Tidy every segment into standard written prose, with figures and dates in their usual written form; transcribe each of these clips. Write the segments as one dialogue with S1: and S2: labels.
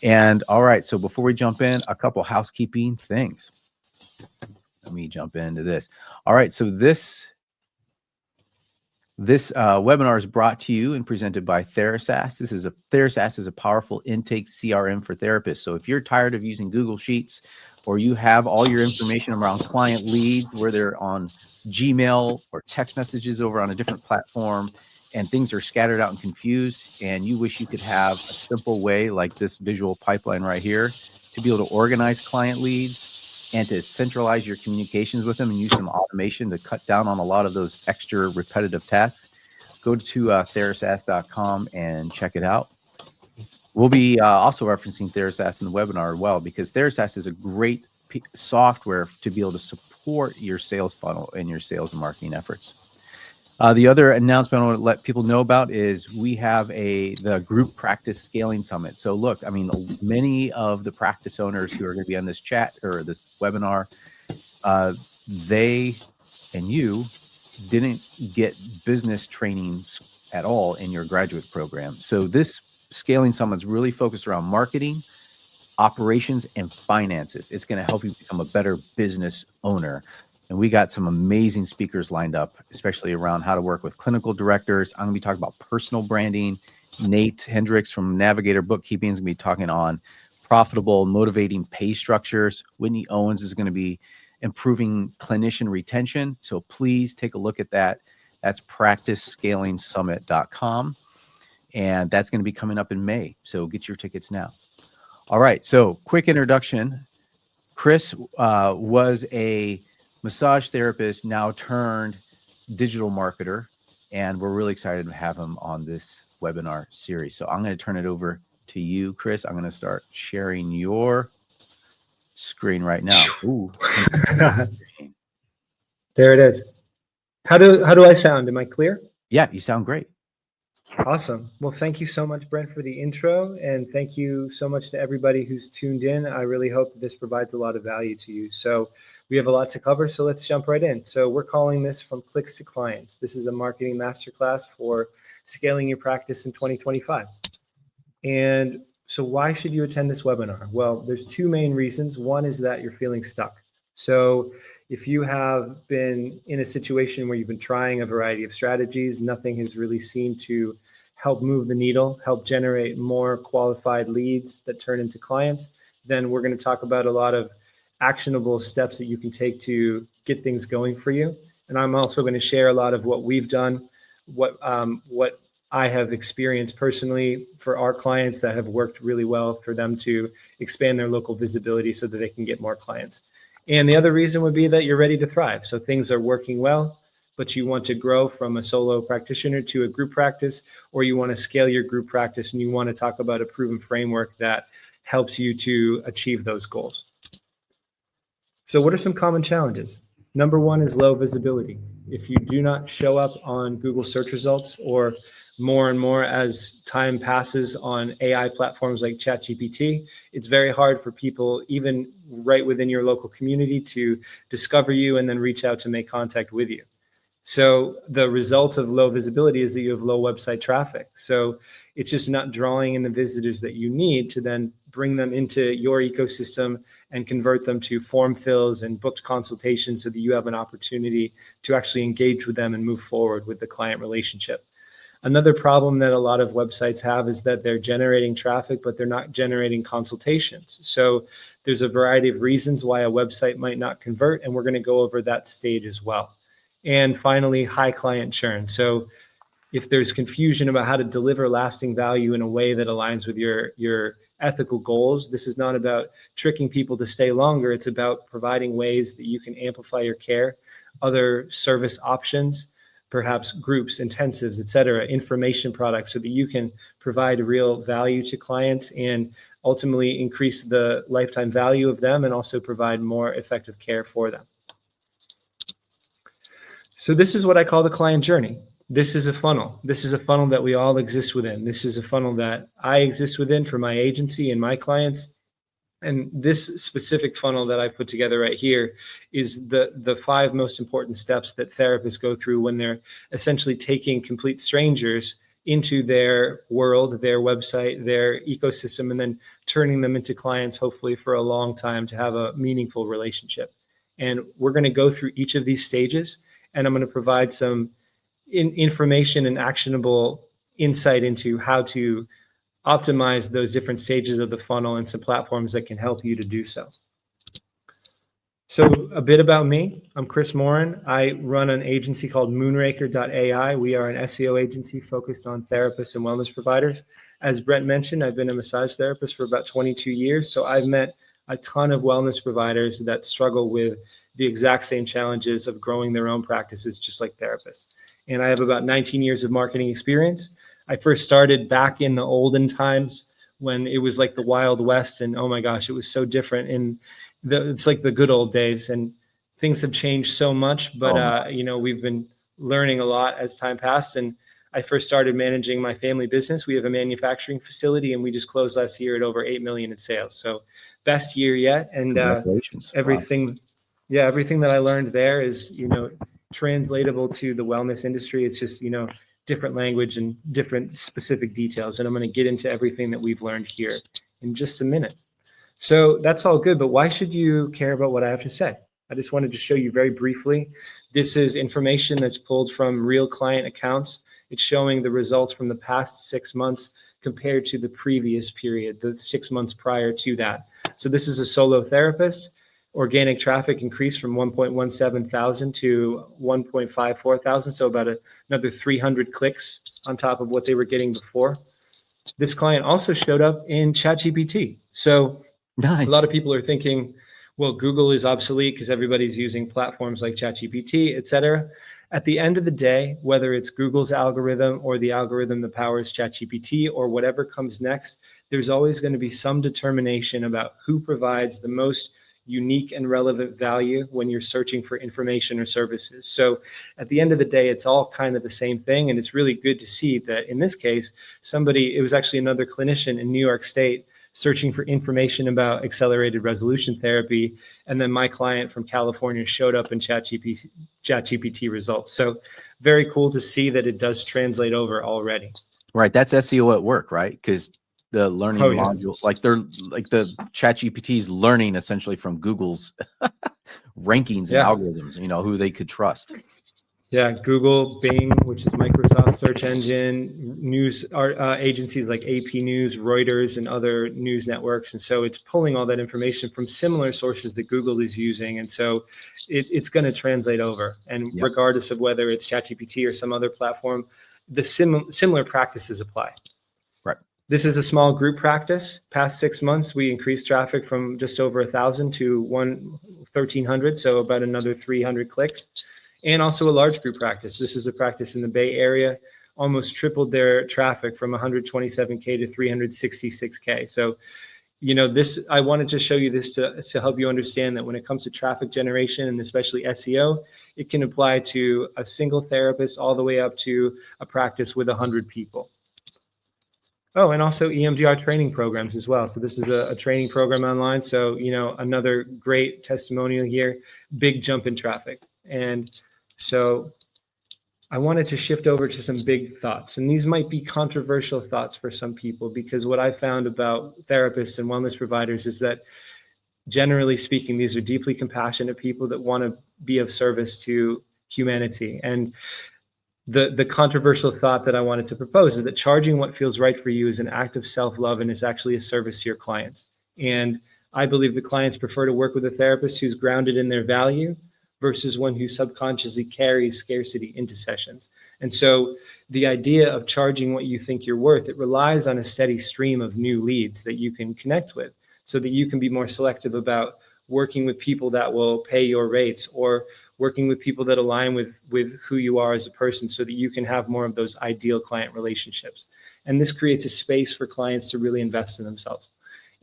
S1: And all right, so before we jump in, a couple housekeeping things. Let me jump into this. All right, so this webinar is brought to you and presented by Therasast. Therasast is a powerful intake CRM for therapists. So if you're tired of using Google Sheets, or you have all your information around client leads where they're on Gmail or text messages over on a different platform, and things are scattered out and confused, and you wish you could have a simple way like this visual pipeline right here to be able to organize client leads and to centralize your communications with them and use some automation to cut down on a lot of those extra repetitive tasks, go to therasast.com and check it out. We'll be also referencing Therasast in the webinar as well, because Therasast is a great software to be able to support your sales funnel and your sales and marketing efforts. The other announcement I want to let people know about is we have the Group Practice Scaling Summit. So look, I mean, many of the practice owners who are going to be on this chat or this webinar, they and you didn't get business training at all in your graduate program. So this Scaling Summit is really focused around marketing, operations, and finances. It's going to help you become a better business owner. And we got some amazing speakers lined up, especially around how to work with clinical directors. I'm going to be talking about personal branding. Nate Hendricks from Navigator Bookkeeping is going to be talking on profitable, motivating pay structures. Whitney Owens is going to be improving clinician retention. So please take a look at that. That's practicescalingsummit.com. And that's going to be coming up in May. So get your tickets now. All right. So quick introduction. Chris was a massage therapist, now turned digital marketer, and we're really excited to have him on this webinar series. So I'm going to turn it over to you, Chris. I'm going to start sharing your screen right now. Ooh.
S2: There it is. How do I sound? Am I clear?
S1: Yeah, you sound great.
S2: Awesome. Well, thank you so much, Brent, for the intro. And thank you so much to everybody who's tuned in. I really hope that this provides a lot of value to you. So we have a lot to cover, so let's jump right in. So we're calling this From Clicks to Clients. This is a marketing masterclass for scaling your practice in 2025. And so why should you attend this webinar? Well, there's two main reasons. One is that you're feeling stuck. So if you have been in a situation where you've been trying a variety of strategies, nothing has really seemed to help move the needle, help generate more qualified leads that turn into clients, then we're going to talk about a lot of actionable steps that you can take to get things going for you. And I'm also going to share a lot of what we've done, what I have experienced personally for our clients that have worked really well for them to expand their local visibility so that they can get more clients. And the other reason would be that you're ready to thrive. So things are working well, but you want to grow from a solo practitioner to a group practice, or you want to scale your group practice and you want to talk about a proven framework that helps you to achieve those goals. So what are some common challenges? Number one is low visibility. If you do not show up on Google search results, or more and more as time passes on AI platforms like ChatGPT, it's very hard for people, even right within your local community, to discover you and then reach out to make contact with you. So the result of low visibility is that you have low website traffic. So it's just not drawing in the visitors that you need to then bring them into your ecosystem and convert them to form fills and booked consultations so that you have an opportunity to actually engage with them and move forward with the client relationship. Another problem that a lot of websites have is that they're generating traffic, but they're not generating consultations. So there's a variety of reasons why a website might not convert, and we're going to go over that stage as well. And finally, high client churn. So if there's confusion about how to deliver lasting value in a way that aligns with your ethical goals, this is not about tricking people to stay longer. It's about providing ways that you can amplify your care, other service options, perhaps groups, intensives, et cetera, information products, so that you can provide real value to clients and ultimately increase the lifetime value of them and also provide more effective care for them. So this is what I call the client journey. This is a funnel. This is a funnel that we all exist within. This is a funnel that I exist within for my agency and my clients. And this specific funnel that I've put together right here is the 5 most important steps that therapists go through when they're essentially taking complete strangers, into their world, their website, their ecosystem, and then turning them into clients, hopefully for a long time, to have a meaningful relationship. And we're going to go through each of these stages, and I'm going to provide some information and actionable insight into how to optimize those different stages of the funnel and some platforms that can help you to do so. So a bit about me. I'm Chris Morin. I run an agency called Moonraker.ai. We are an SEO agency focused on therapists and wellness providers. As Brent mentioned, I've been a massage therapist for about 22 years. So I've met a ton of wellness providers that struggle with the exact same challenges of growing their own practices, just like therapists. And I have about 19 years of marketing experience. I first started back in the olden times when it was like the Wild West, and oh my gosh, it was so different. It's like the good old days, and things have changed so much, but we've been learning a lot as time passed. And I first started managing my family business. We have a manufacturing facility, and we just closed last year at over 8 million in sales. So best year yet. And
S1: congratulations.
S2: Everything that I learned there is, translatable to the wellness industry. It's just, different language and different specific details. And I'm going to get into everything that we've learned here in just a minute. So that's all good, but why should you care about what I have to say? I just wanted to show you very briefly. This is information that's pulled from real client accounts. It's showing the results from the past 6 months compared to the previous period, the 6 months prior to that. So this is a solo therapist. Organic traffic increased from 1.17 thousand to 1.54 thousand. So about another 300 clicks on top of what they were getting before. This client also showed up in ChatGPT. So
S1: nice.
S2: A lot of people are thinking, well, Google is obsolete because everybody's using platforms like ChatGPT, et cetera. At the end of the day, whether it's Google's algorithm or the algorithm that powers ChatGPT or whatever comes next, there's always going to be some determination about who provides the most unique and relevant value when you're searching for information or services. So at the end of the day, it's all kind of the same thing. And it's really good to see that in this case, it was actually another clinician in New York State searching for information about accelerated resolution therapy. And then my client from California showed up in ChatGPT results. So very cool to see that it does translate over already.
S1: Right. That's SEO at work, right? Because the learning module, like the ChatGPT's learning essentially from Google's rankings and algorithms, who they could trust.
S2: Yeah, Google, Bing, which is Microsoft search engine, news agencies like AP News, Reuters, and other news networks. And so it's pulling all that information from similar sources that Google is using. And so it's going to translate over. And regardless of whether it's ChatGPT or some other platform, the similar practices apply.
S1: Right.
S2: This is a small group practice. Past 6 months, we increased traffic from just over 1,000 to 1,300, so about another 300 clicks. And also a large group practice. This is a practice in the Bay Area, almost tripled their traffic from 127K to 366K. So, I wanted to show you this to help you understand that when it comes to traffic generation and especially SEO, it can apply to a single therapist all the way up to a practice with 100 people. Oh, and also EMDR training programs as well. So this is a training program online. So, another great testimonial here, big jump in traffic. And so I wanted to shift over to some big thoughts. And these might be controversial thoughts for some people, because what I found about therapists and wellness providers is that, generally speaking, these are deeply compassionate people that want to be of service to humanity. And the controversial thought that I wanted to propose is that charging what feels right for you is an act of self-love and is actually a service to your clients. And I believe the clients prefer to work with a therapist who's grounded in their value versus one who subconsciously carries scarcity into sessions. And so the idea of charging what you think you're worth, it relies on a steady stream of new leads that you can connect with so that you can be more selective about working with people that will pay your rates, or working with people that align with who you are as a person, so that you can have more of those ideal client relationships. And this creates a space for clients to really invest in themselves.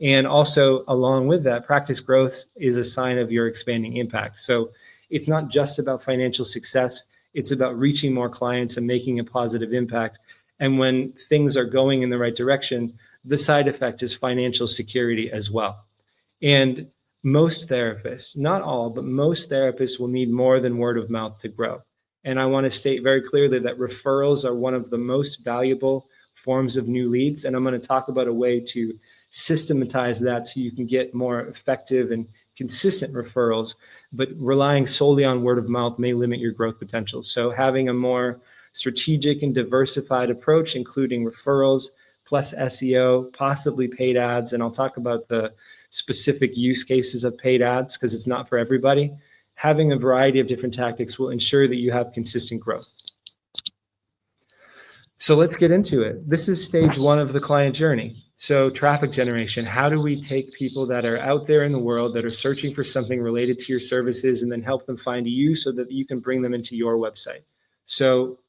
S2: And also, along with that, practice growth is a sign of your expanding impact. So it's not just about financial success. It's about reaching more clients and making a positive impact. And when things are going in the right direction, the side effect is financial security as well. And most therapists, not all, but most therapists will need more than word of mouth to grow. And I want to state very clearly that referrals are one of the most valuable forms of new leads. And I'm going to talk about a way to systematize that so you can get more effective and consistent referrals, but relying solely on word of mouth may limit your growth potential. So having a more strategic and diversified approach, including referrals plus SEO, possibly paid ads. And I'll talk about the specific use cases of paid ads because it's not for everybody. Having a variety of different tactics will ensure that you have consistent growth. So let's get into it. This is stage one of the client journey. So traffic generation. How do we take people that are out there in the world that are searching for something related to your services and then help them find you so that you can bring them into your website? So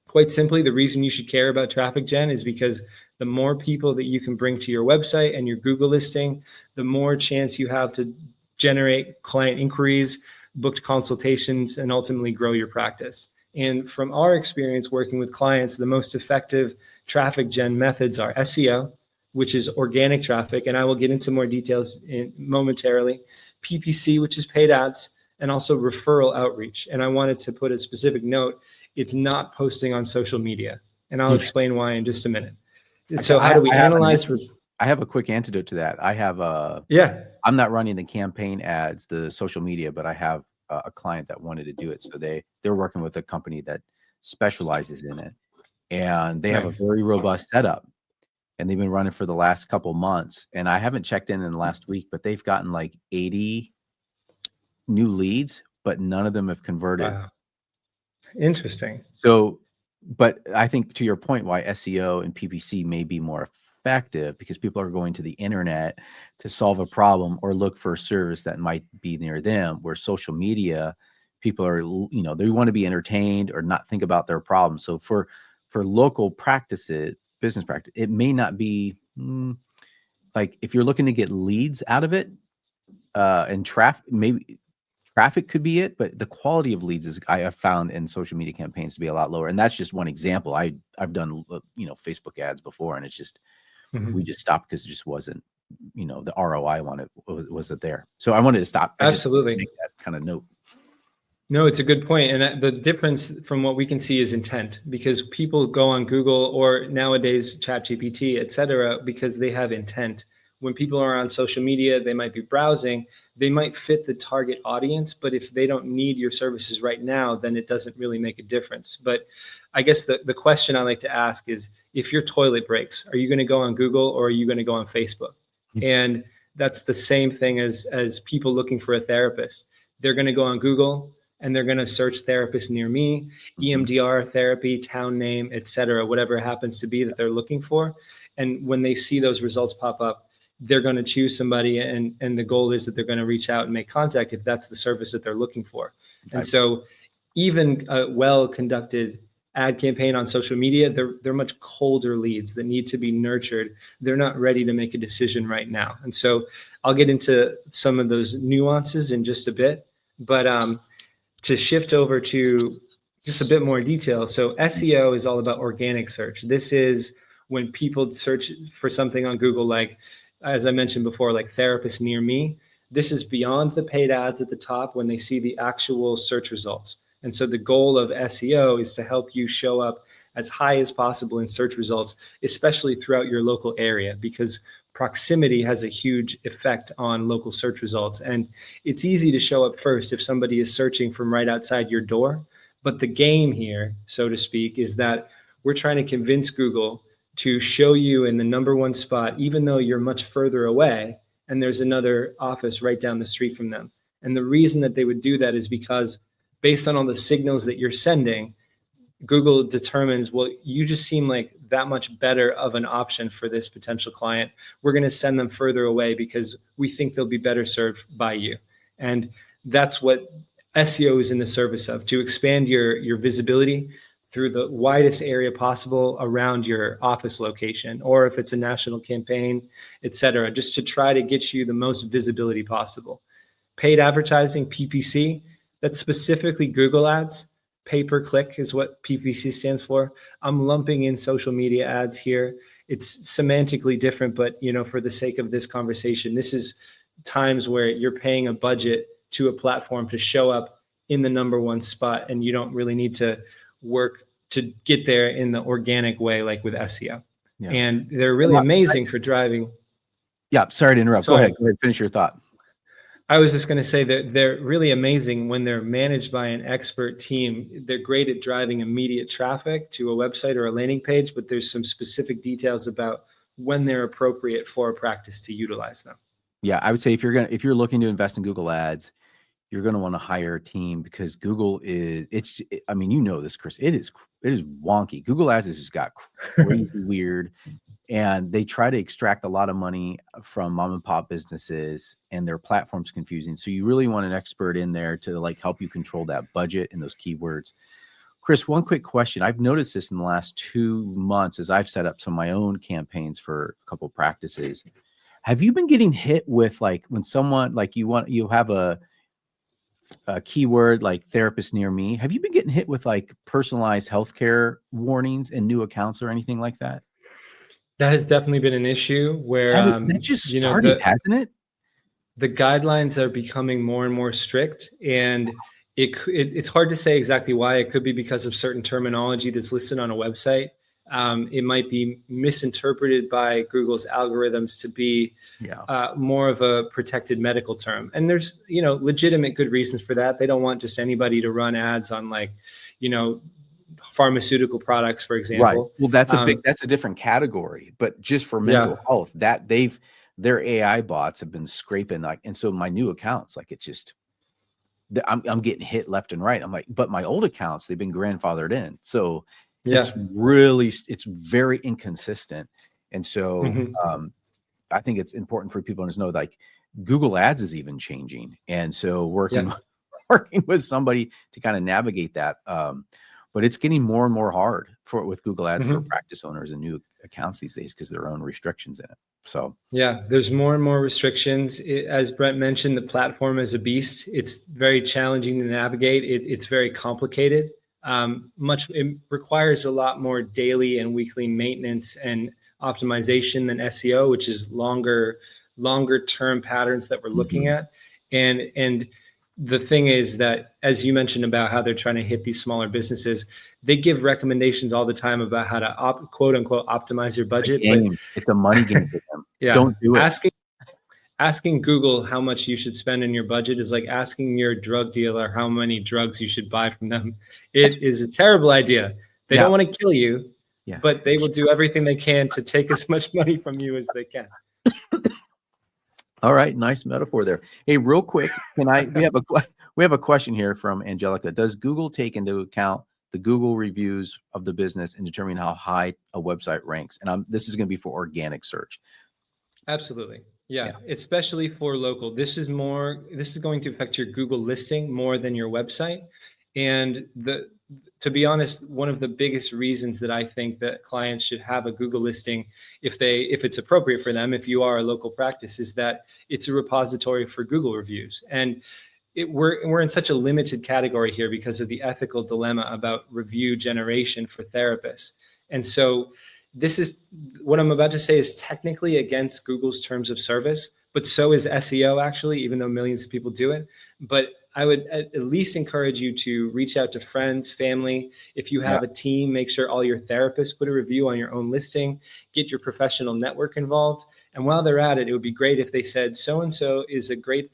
S2: quite simply, the reason you should care about traffic gen is because the more people that you can bring to your website and your Google listing, the more chance you have to generate client inquiries, booked consultations, and ultimately grow your practice. And from our experience working with clients, the most effective traffic gen methods are SEO, which is organic traffic, and I will get into more details momentarily, PPC, which is paid ads, and also referral outreach. And I wanted to put a specific note, it's not posting on social media. And I'll explain why in just a minute. So how do we analyze?
S1: I have a quick antidote to that. I have I'm not running the campaign ads, the social media, but I have a client that wanted to do it. So they're working with a company that specializes in it, and they have a very robust setup, and they've been running for the last couple months. And I haven't checked in the last week, but they've gotten like 80 new leads, but none of them have converted.
S2: Wow. Interesting.
S1: So, but I think to your point, why SEO and PPC may be more effective because people are going to the internet to solve a problem or look for a service that might be near them, where social media, people are, they want to be entertained or not think about their problem. So for local practices, business practice, it may not be like if you're looking to get leads out of it and traffic could be it, but the quality of leads I have found in social media campaigns to be a lot lower. And that's just one example. I've done, Facebook ads before, and it's just, we just stopped because it just wasn't, the ROI wasn't there. So I wanted to stop.
S2: Absolutely.
S1: Make that kind of note.
S2: No, it's a good point. And the difference from what we can see is intent, because people go on Google or nowadays ChatGPT, et cetera, because they have intent. When people are on social media, they might be browsing, they might fit the target audience, but if they don't need your services right now, then it doesn't really make a difference. But I guess the question I like to ask is, if your toilet breaks, are you going to go on Google or are you going to go on Facebook? And that's the same thing as people looking for a therapist. They're going to go on Google and they're going to search therapist near me, EMDR therapy, town name, et cetera, whatever it happens to be that they're looking for. And when they see those results pop up, they're going to choose somebody, and the goal is that they're going to reach out and make contact if that's the service that they're looking for. And so even a well-conducted ad campaign on social media, they're much colder leads that need to be nurtured. They're not ready to make a decision right now. And so I'll get into some of those nuances in just a bit, but to shift over to just a bit more detail. So SEO is all about organic search. This is when people search for something on Google, like, as I mentioned before, like therapist near me. This is beyond the paid ads at the top when they see the actual search results. And so the goal of SEO is to help you show up as high as possible in search results, especially throughout your local area, because proximity has a huge effect on local search results. And it's easy to show up first if somebody is searching from right outside your door. But the game here, so to speak, is that we're trying to convince Google to show you in the number one spot, even though you're much further away and there's another office right down the street from them. And the reason that they would do that is because based on all the signals that you're sending, Google determines, well, you just seem like that much better of an option for this potential client. We're going to send them further away because we think they'll be better served by you. And that's what SEO is in the service of, to expand your visibility through the widest area possible around your office location, or if it's a national campaign, et cetera, just to try to get you the most visibility possible. Paid advertising, PPC, that's specifically Google ads. Pay-per-click is what PPC stands for. I'm lumping in social media ads here. It's semantically different, but for the sake of this conversation, this is times where you're paying a budget to a platform to show up in the #1 spot, and you don't really need to work to get there in the organic way, like with SEO.
S1: Yeah.
S2: And they're really amazing for driving.
S1: Yeah. Sorry to interrupt. Go ahead. Finish your thought.
S2: I was just going to say that they're really amazing when they're managed by an expert team. They're great at driving immediate traffic to a website or a landing page, but there's some specific details about when they're appropriate for a practice to utilize them.
S1: Yeah, I would say if you're looking to invest in Google Ads, you're going to want to hire a team, because Google I mean, you know this, Chris, it is wonky. Google Ads has just got crazy weird, and they try to extract a lot of money from mom and pop businesses, and their platform's confusing. So you really want an expert in there to like help you control that budget and those keywords. Chris, one quick question. I've noticed this in the last 2 months as I've set up some of my own campaigns for a couple of practices. Have you been getting hit with, like, when someone, like, you have a keyword like therapist near me, have you been getting hit with like personalized healthcare warnings and new accounts or anything like that?
S2: That has definitely been an issue where,
S1: That just started, hasn't it?
S2: The guidelines are becoming more and more strict, and it's hard to say exactly why. It could be because of certain terminology that's listed on a website. It might be misinterpreted by Google's algorithms to be more of a protected medical term. And there's, legitimate good reasons for that. They don't want just anybody to run ads on, like, pharmaceutical products, for example.
S1: Right. Well, that's a different category, but just for mental health, that their AI bots have been scraping, like, and so my new accounts, like, it's just, I'm getting hit left and right. I'm like, but my old accounts, they've been grandfathered in. So it's very inconsistent. And so I think it's important for people to know, like, Google Ads is even changing. And so working with somebody to kind of navigate that. But it's getting more and more hard with Google Ads for practice owners and new accounts these days, because there are own restrictions in it. So
S2: there's more and more restrictions. As Brent mentioned, the platform is a beast. It's very challenging to navigate. It's very complicated. It requires a lot more daily and weekly maintenance and optimization than SEO, which is longer term patterns that we're looking at. And the thing is that, as you mentioned about how they're trying to hit these smaller businesses, they give recommendations all the time about how to quote unquote optimize your budget.
S1: It's a money game for them. Don't do it.
S2: Asking Google how much you should spend in your budget is like asking your drug dealer how many drugs you should buy from them. It is a terrible idea. They don't want to kill you, but they will do everything they can to take as much money from you as they can.
S1: All right, nice metaphor there. Hey, real quick, we have a question here from Angelica. Does Google take into account the Google reviews of the business in determining how high a website ranks? And this is going to be for organic search.
S2: Absolutely. Yeah, especially for local. This is going to affect your Google listing more than your website. And to be honest, one of the biggest reasons that I think that clients should have a Google listing, if it's appropriate for them, if you are a local practice, is that it's a repository for Google reviews. And we're in such a limited category here because of the ethical dilemma about review generation for therapists. And so this is what I'm about to say is technically against Google's terms of service, but so is SEO, actually, even though millions of people do it. But I would at least encourage you to reach out to friends, family. If you have a team, make sure all your therapists put a review on your own listing, get your professional network involved. And while they're at it, it would be great if they said, so-and-so is a great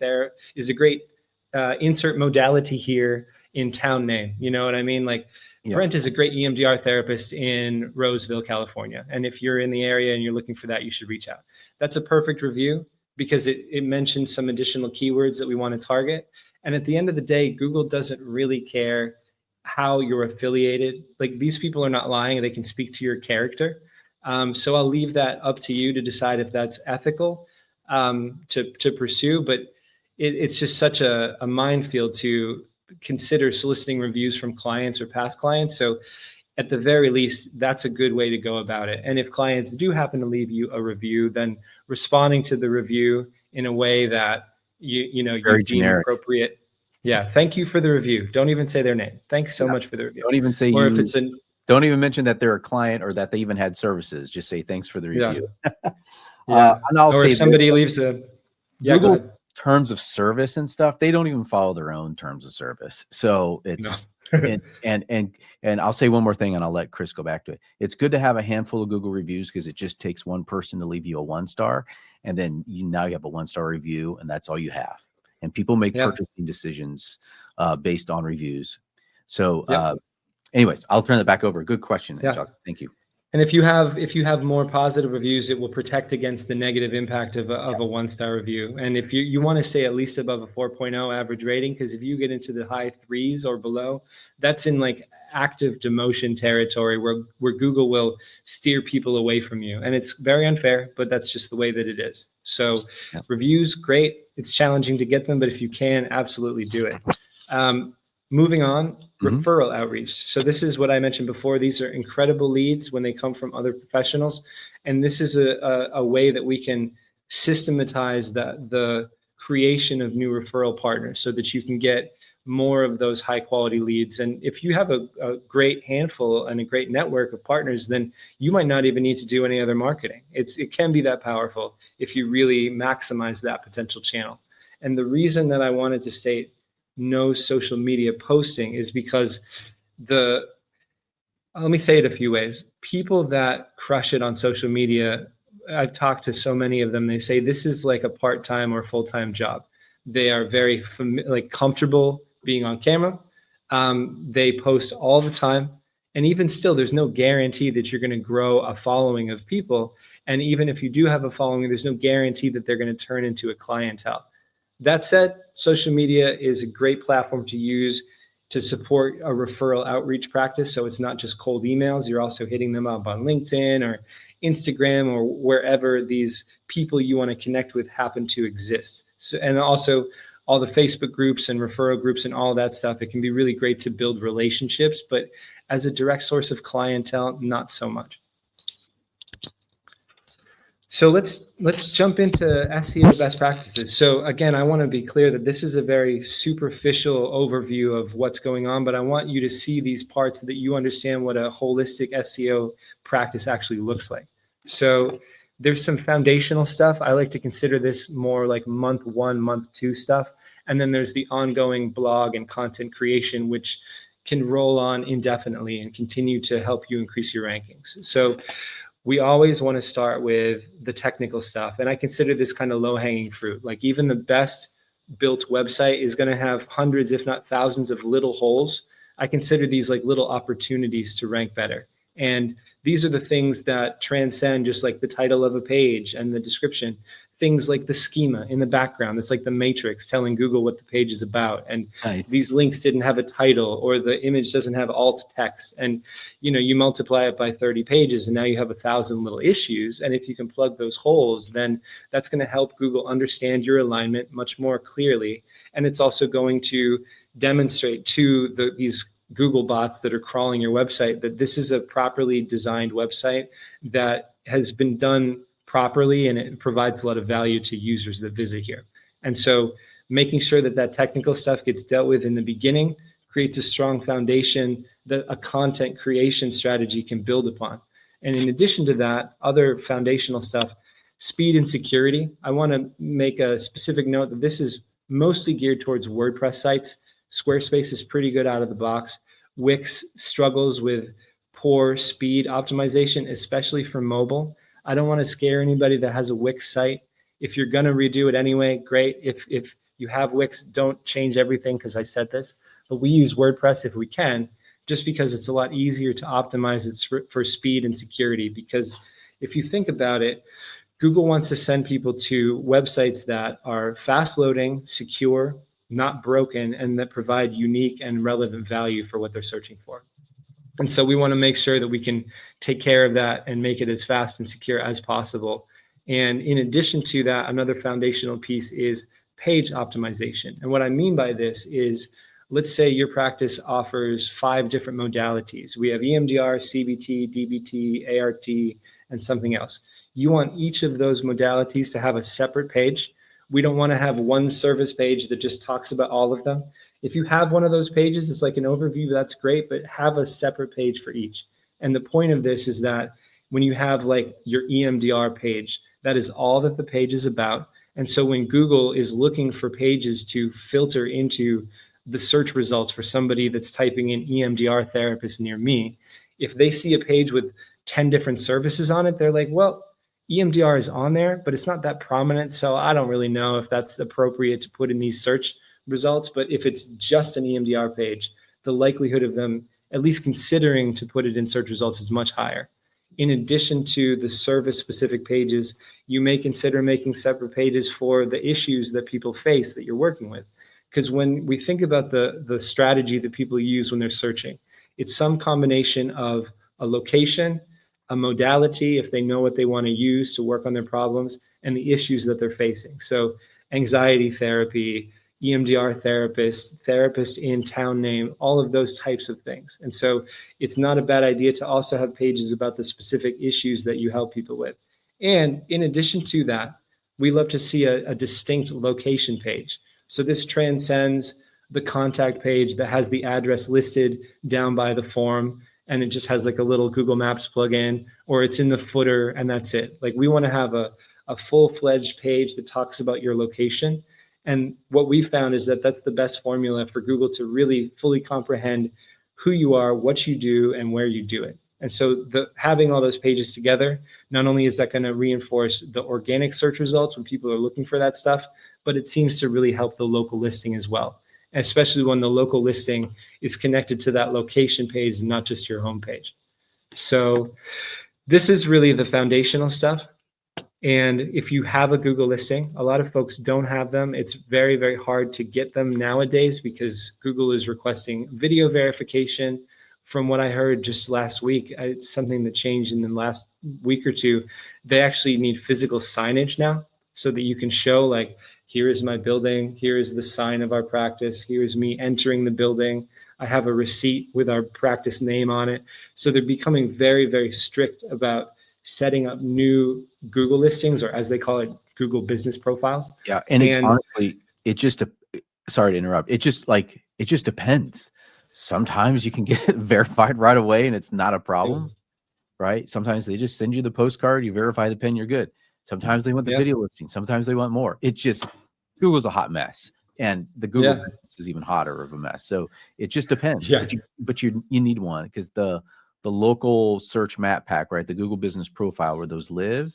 S2: insert modality here in town name. You know what I mean? Like, Brent is a great EMDR therapist in Roseville, California. And if you're in the area and you're looking for that, you should reach out. That's a perfect review because it mentions some additional keywords that we want to target. And at the end of the day, Google doesn't really care how you're affiliated. Like, these people are not lying. They can speak to your character. So I'll leave that up to you to decide if that's ethical to pursue. But it's just such a minefield to consider soliciting reviews from clients or past clients. So at the very least, that's a good way to go about it. And if clients do happen to leave you a review, then responding to the review in a way that you deem appropriate. Yeah. Thank you for the review. Don't even say their name. Thanks so much for the review.
S1: Don't even say don't even mention that they're a client or that they even had services. Just say thanks for the review.
S2: And I'll say, if somebody leaves
S1: terms of service and stuff, they don't even follow their own terms of service. So it's and I'll say one more thing and I'll let Chris go back to it. It's good to have a handful of Google reviews because it just takes one person to leave you a 1-star, and then now you have a 1-star review, and that's all you have. And people make purchasing decisions based on reviews. So anyways, I'll turn it back over. Good question, Chuck. Thank you.
S2: And if you have more positive reviews, it will protect against the negative impact of a 1-star review. And if you want to stay at least above a 4.0 average rating, because if you get into the high 3s or below, that's in like active demotion territory where Google will steer people away from you. And it's very unfair, but that's just the way that it is. So reviews, great. It's challenging to get them, but if you can, absolutely do it. Moving on, referral outreach. So this is what I mentioned before. These are incredible leads when they come from other professionals. And this is a way that we can systematize the creation of new referral partners so that you can get more of those high quality leads. And if you have a great handful and a great network of partners, then you might not even need to do any other marketing. It can be that powerful if you really maximize that potential channel. And the reason that I wanted to state no social media posting is because let me say it a few ways. People that crush it on social media, I've talked to so many of them, they say this is like a part-time or full-time job. They are very comfortable being on camera. They post all the time. And even still, there's no guarantee that you're going to grow a following of people. And even if you do have a following, there's no guarantee that they're going to turn into a clientele. That said, social media is a great platform to use to support a referral outreach practice. So it's not just cold emails. You're also hitting them up on LinkedIn or Instagram or wherever these people you want to connect with happen to exist. So, and also all the Facebook groups and referral groups and all that stuff. It can be really great to build relationships, but as a direct source of clientele, not so much. So let's jump into SEO best practices. So again, I want to be clear that this is a very superficial overview of what's going on, but I want you to see these parts so that you understand what a holistic SEO practice actually looks like. So there's some foundational stuff. I like to consider this more like month 1, month 2 stuff. And then there's the ongoing blog and content creation, which can roll on indefinitely and continue to help you increase your rankings. So we always want to start with the technical stuff. And I consider this kind of low-hanging fruit. Like even the best built website is going to have hundreds, if not thousands of little holes. I consider these like little opportunities to rank better. And these are the things that transcend just like the title of a page and the description. Things like the schema in the background. It's like the matrix telling Google what the page is about. And these links didn't have a title, or the image doesn't have alt text. And you multiply it by 30 pages and now you have 1,000 little issues. And if you can plug those holes, then that's going to help Google understand your alignment much more clearly. And it's also going to demonstrate to these Google bots that are crawling your website that this is a properly designed website that has been done properly, and it provides a lot of value to users that visit here. And so making sure that technical stuff gets dealt with in the beginning creates a strong foundation that a content creation strategy can build upon. And in addition to that, other foundational stuff, speed and security. I want to make a specific note that this is mostly geared towards WordPress sites. Squarespace is pretty good out of the box. Wix struggles with poor speed optimization, especially for mobile. I don't want to scare anybody that has a Wix site. If you're going to redo it anyway, great. If you have Wix, don't change everything because I said this. But we use WordPress if we can, just because it's a lot easier to optimize it for speed and security. Because if you think about it, Google wants to send people to websites that are fast loading, secure, not broken, and that provide unique and relevant value for what they're searching for. And so we want to make sure that we can take care of that and make it as fast and secure as possible. And in addition to that, another foundational piece is page optimization. And what I mean by this is, let's say your practice offers 5 different modalities. We have EMDR, CBT, DBT, ART, and something else. You want each of those modalities to have a separate page. We don't want to have one service page that just talks about all of them. If you have one of those pages, it's like an overview, that's great, but have a separate page for each. And the point of this is that when you have like your EMDR page, that is all that the page is about. And so when Google is looking for pages to filter into the search results for somebody that's typing in EMDR therapist near me, if they see a page with 10 different services on it, they're like, well, EMDR is on there, but it's not that prominent. So I don't really know if that's appropriate to put in these search results. But if it's just an EMDR page, the likelihood of them at least considering to put it in search results is much higher. In addition to the service specific pages, you may consider making separate pages for the issues that people face that you're working with. Because when we think about the strategy that people use when they're searching, it's some combination of a location, a modality, if they know what they want to use to work on their problems, and the issues that they're facing. So anxiety therapy, EMDR therapist in town name, all of those types of things. And so it's not a bad idea to also have pages about the specific issues that you help people with. And in addition to that, we love to see a distinct location page. So this transcends the contact page that has the address listed down by the form, and it just has like a little Google Maps plugin, or it's in the footer and that's it. Like we want to have a full-fledged page that talks about your location. And what we found is that that's the best formula for Google to really fully comprehend who you are, what you do, and where you do it. And so having all those pages together, not only is that going to reinforce the organic search results when people are looking for that stuff, but it seems to really help the local listing as well, especially when the local listing is connected to that location page, not just your home page. So this is really the foundational stuff. And if you have a Google listing, a lot of folks don't have them. It's very, very hard to get them nowadays because Google is requesting video verification. From what I heard just last week, it's something that changed in the last week or two. They actually need physical signage now so that you can show like, here is my building, here is the sign of our practice, here is me entering the building. I have a receipt with our practice name on it. So they're becoming very, very strict about setting up new Google listings, or as they call it, Google business profiles.
S1: Yeah. And it, honestly, it just, sorry to interrupt. It just depends. Sometimes you can get it verified right away and it's not a problem, right? Sometimes they just send you the postcard, you verify the PIN, you're good. Sometimes they want the video listing. Sometimes they want more. It just, Google's a hot mess, and the Google business is even hotter of a mess. So it just depends. But you need one, because the local search map pack, right? The Google business profile where those live,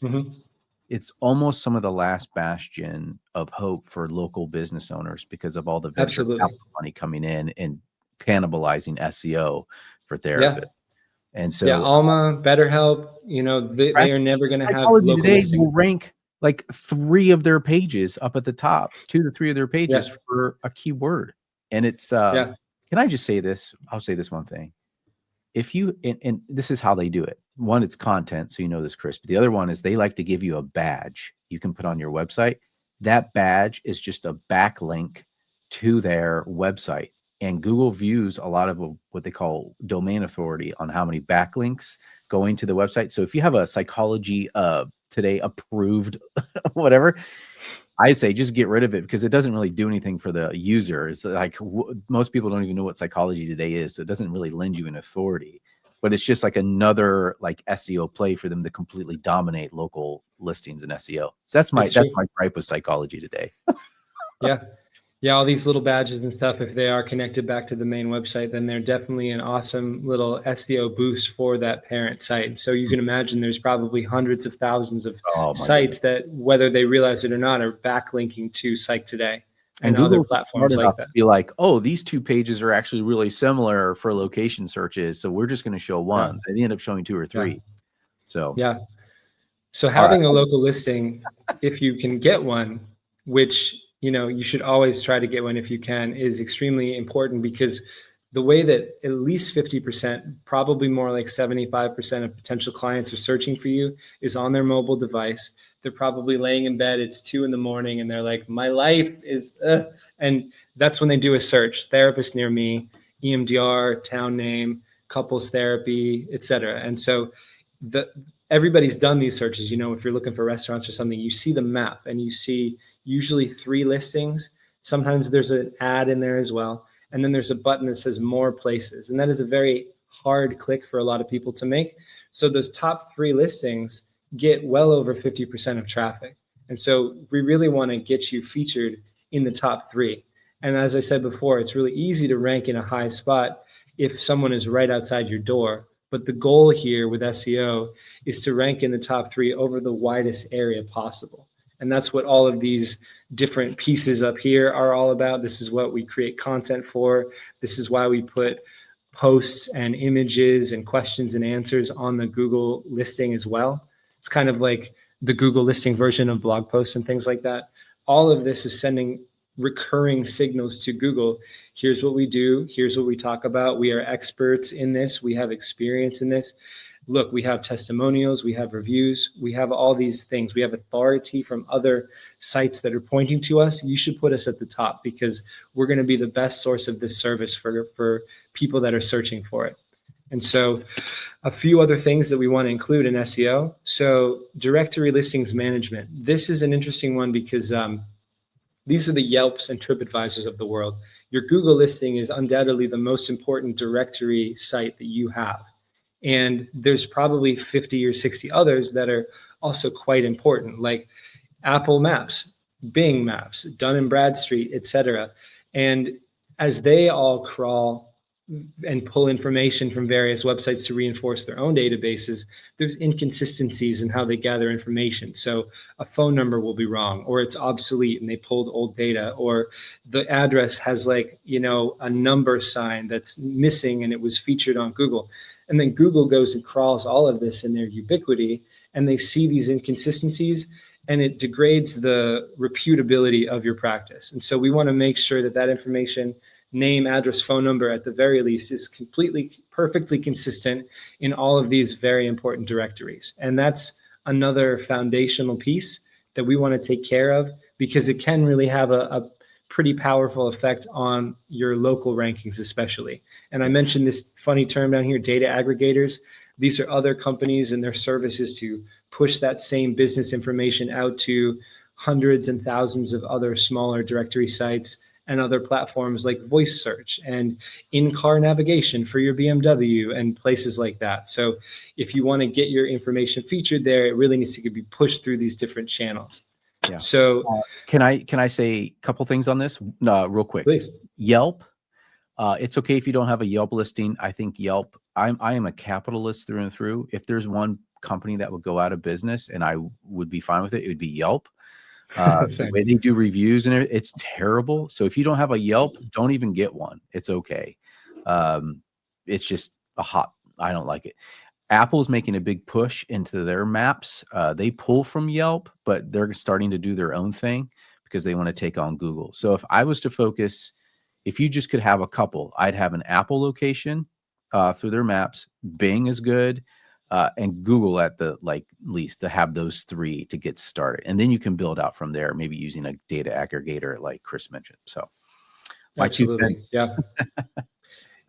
S1: it's almost some of the last bastion of hope for local business owners because of all the venture capital money coming in and cannibalizing SEO for therapists. And so
S2: Alma, BetterHelp, they are never going to have local
S1: today
S2: listing.
S1: will rank like 3 of their pages up at the top, 2 to 3 of their pages for a keyword. And it's can I just say this? I'll say this one thing. If you and this is how they do it. One, it's content, so you know this, Chris. But the other one is they like to give you a badge you can put on your website. That badge is just a backlink to their website. And Google views a lot of what they call domain authority on how many backlinks going to the website. So if you have a Psychology Today approved whatever, I say just get rid of it, because it doesn't really do anything for the user. It's like most people don't even know what Psychology Today is. So it doesn't really lend you an authority, but it's just like another like SEO play for them to completely dominate local listings in SEO. So that's my gripe with Psychology Today.
S2: Yeah, all these little badges and stuff, if they are connected back to the main website, then they're definitely an awesome little SEO boost for that parent site. So you can imagine there's probably hundreds of thousands of sites that, whether they realize it or not, are backlinking to Psych Today and other platforms like that.
S1: Be like, oh, these 2 pages are actually really similar for location searches, so we're just going to show one. They end up showing 2 or 3. So
S2: having a local listing, if you can get one, which you should always try to get one if you can, is extremely important, because the way that at least 50%, probably more like 75% of potential clients are searching for you is on their mobile device. They're probably laying in bed, it's 2 a.m, and they're like, my life is, and that's when they do a search: therapist near me, EMDR, town name, couples therapy, etc. And so everybody's done these searches. If you're looking for restaurants or something, you see the map and you see usually 3 listings. Sometimes there's an ad in there as well. And then there's a button that says more places. And that is a very hard click for a lot of people to make. So those top 3 listings get well over 50% of traffic. And so we really want to get you featured in the top 3. And as I said before, it's really easy to rank in a high spot if someone is right outside your door. But the goal here with SEO is to rank in the top 3 over the widest area possible. And that's what all of these different pieces up here are all about. This is what we create content for. This is why we put posts and images and questions and answers on the Google listing as well. It's kind of like the Google listing version of blog posts and things like that. All of this is sending recurring signals to Google. Here's what we do. Here's what we talk about. We are experts in this. We have experience in this. Look, we have testimonials, we have reviews, we have all these things. We have authority from other sites that are pointing to us. You should put us at the top because we're going to be the best source of this service for people that are searching for it. And so a few other things that we want to include in SEO. So directory listings management. This is an interesting one because these are the Yelps and TripAdvisors of the world. Your Google listing is undoubtedly the most important directory site that you have. And there's probably 50 or 60 others that are also quite important, like Apple Maps, Bing Maps, Dun & Bradstreet, etc. And as they all crawl and pull information from various websites to reinforce their own databases, there's inconsistencies in how they gather information. So a phone number will be wrong, or it's obsolete and they pulled old data, or the address has like, a number sign that's missing and it was featured on Google. And then Google goes and crawls all of this in their ubiquity, and they see these inconsistencies, and it degrades the reputability of your practice. And so we want to make sure that that information, name, address, phone number, at the very least, is perfectly consistent in all of these very important directories. And that's another foundational piece that we want to take care of because it can really have a pretty powerful effect on your local rankings, especially. And I mentioned this funny term down here, data aggregators. These are other companies and their services to push that same business information out to hundreds and thousands of other smaller directory sites and other platforms like voice search and in-car navigation for your BMW and places like that. So if you want to get your information featured there, it really needs to be pushed through these different channels.
S1: Yeah.
S2: So
S1: can I say a couple things on this? Real quick.
S2: Please.
S1: Yelp. It's okay if you don't have a Yelp listing. I think Yelp, I am a capitalist through and through. If there's one company that would go out of business and I would be fine with it, it would be Yelp. The way they do reviews and it's terrible. So if you don't have a Yelp, don't even get one. It's okay. It's just I don't like it. Apple's making a big push into their maps. They pull from Yelp, but they're starting to do their own thing because they want to take on Google. So if I was to focus, if you just could have a couple, I'd have an Apple location through their maps. Bing is good. And Google at the least to have those 3 to get started. And then you can build out from there, maybe using a data aggregator like Chris mentioned. So my 2 cents.
S2: Yeah.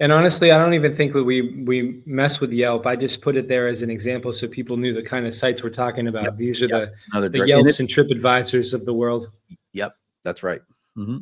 S2: And honestly, I don't even think that we mess with Yelp. I just put it there as an example so people knew the kind of sites we're talking about. Yep. These are the Yelps and TripAdvisors of the world.
S1: Yep, that's right. Mm-hmm.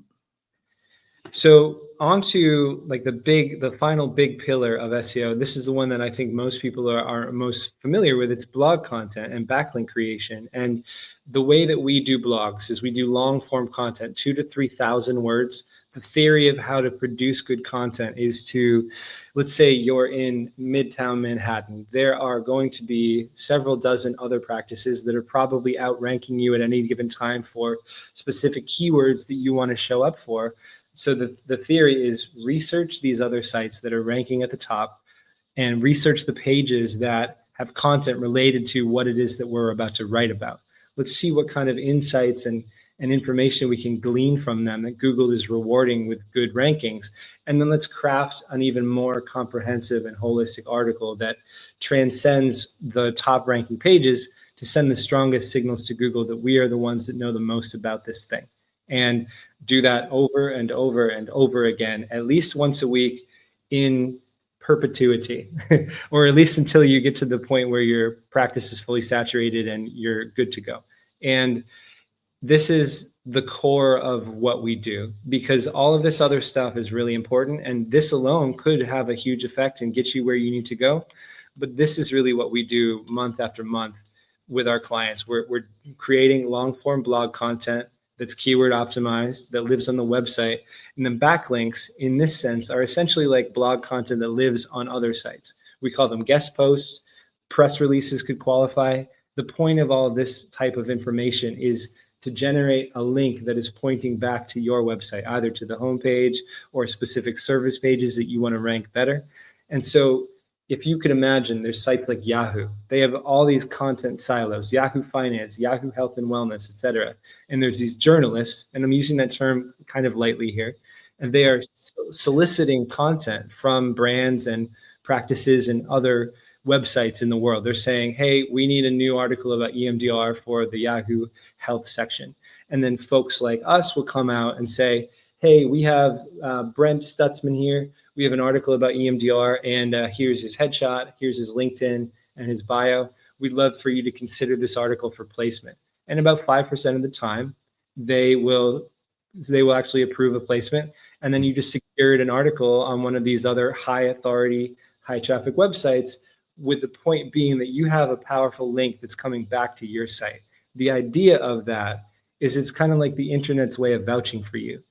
S2: So on to the final big pillar of SEO. This is the one that I think most people are most familiar with. It's blog content and backlink creation. And the way that we do blogs is we do long form content, 2,000 to 3,000 words. The theory of how to produce good content is to, let's say you're in Midtown Manhattan. There are going to be several dozen other practices that are probably outranking you at any given time for specific keywords that you want to show up for. So the theory is research these other sites that are ranking at the top and research the pages that have content related to what it is that we're about to write about. Let's see what kind of insights and information we can glean from them that Google is rewarding with good rankings. And then let's craft an even more comprehensive and holistic article that transcends the top ranking pages to send the strongest signals to Google that we are the ones that know the most about this thing. And do that over and over and over again, at least once a week in perpetuity, or at least until you get to the point where your practice is fully saturated and you're good to go. And this is the core of what we do, because all of this other stuff is really important. And this alone could have a huge effect and get you where you need to go. But this is really what we do month after month, with our clients. We're creating long form blog content that's keyword optimized, that lives on the website. And then backlinks in this sense are essentially like blog content that lives on other sites. We call them guest posts. Press releases could qualify. The point of all of this type of information is to generate a link that is pointing back to your website, either to the homepage or specific service pages that you want to rank better. And so if you could imagine, there's sites like Yahoo. They have all these content silos, Yahoo Finance, Yahoo Health and Wellness, et cetera. And there's these journalists, and I'm using that term kind of lightly here, and they are soliciting content from brands and practices and other websites in the world. They're saying, hey, we need a new article about EMDR for the Yahoo Health section. And then folks like us will come out and say, hey, we have Brent Stutzman here. We have an article about EMDR, and here's his headshot, here's his LinkedIn and his bio. We'd love for you to consider this article for placement. And about 5% of the time, they will actually approve a placement. And then you just secured an article on one of these other high authority, high traffic websites, with the point being that you have a powerful link that's coming back to your site. The idea of that is it's kind of like the internet's way of vouching for you.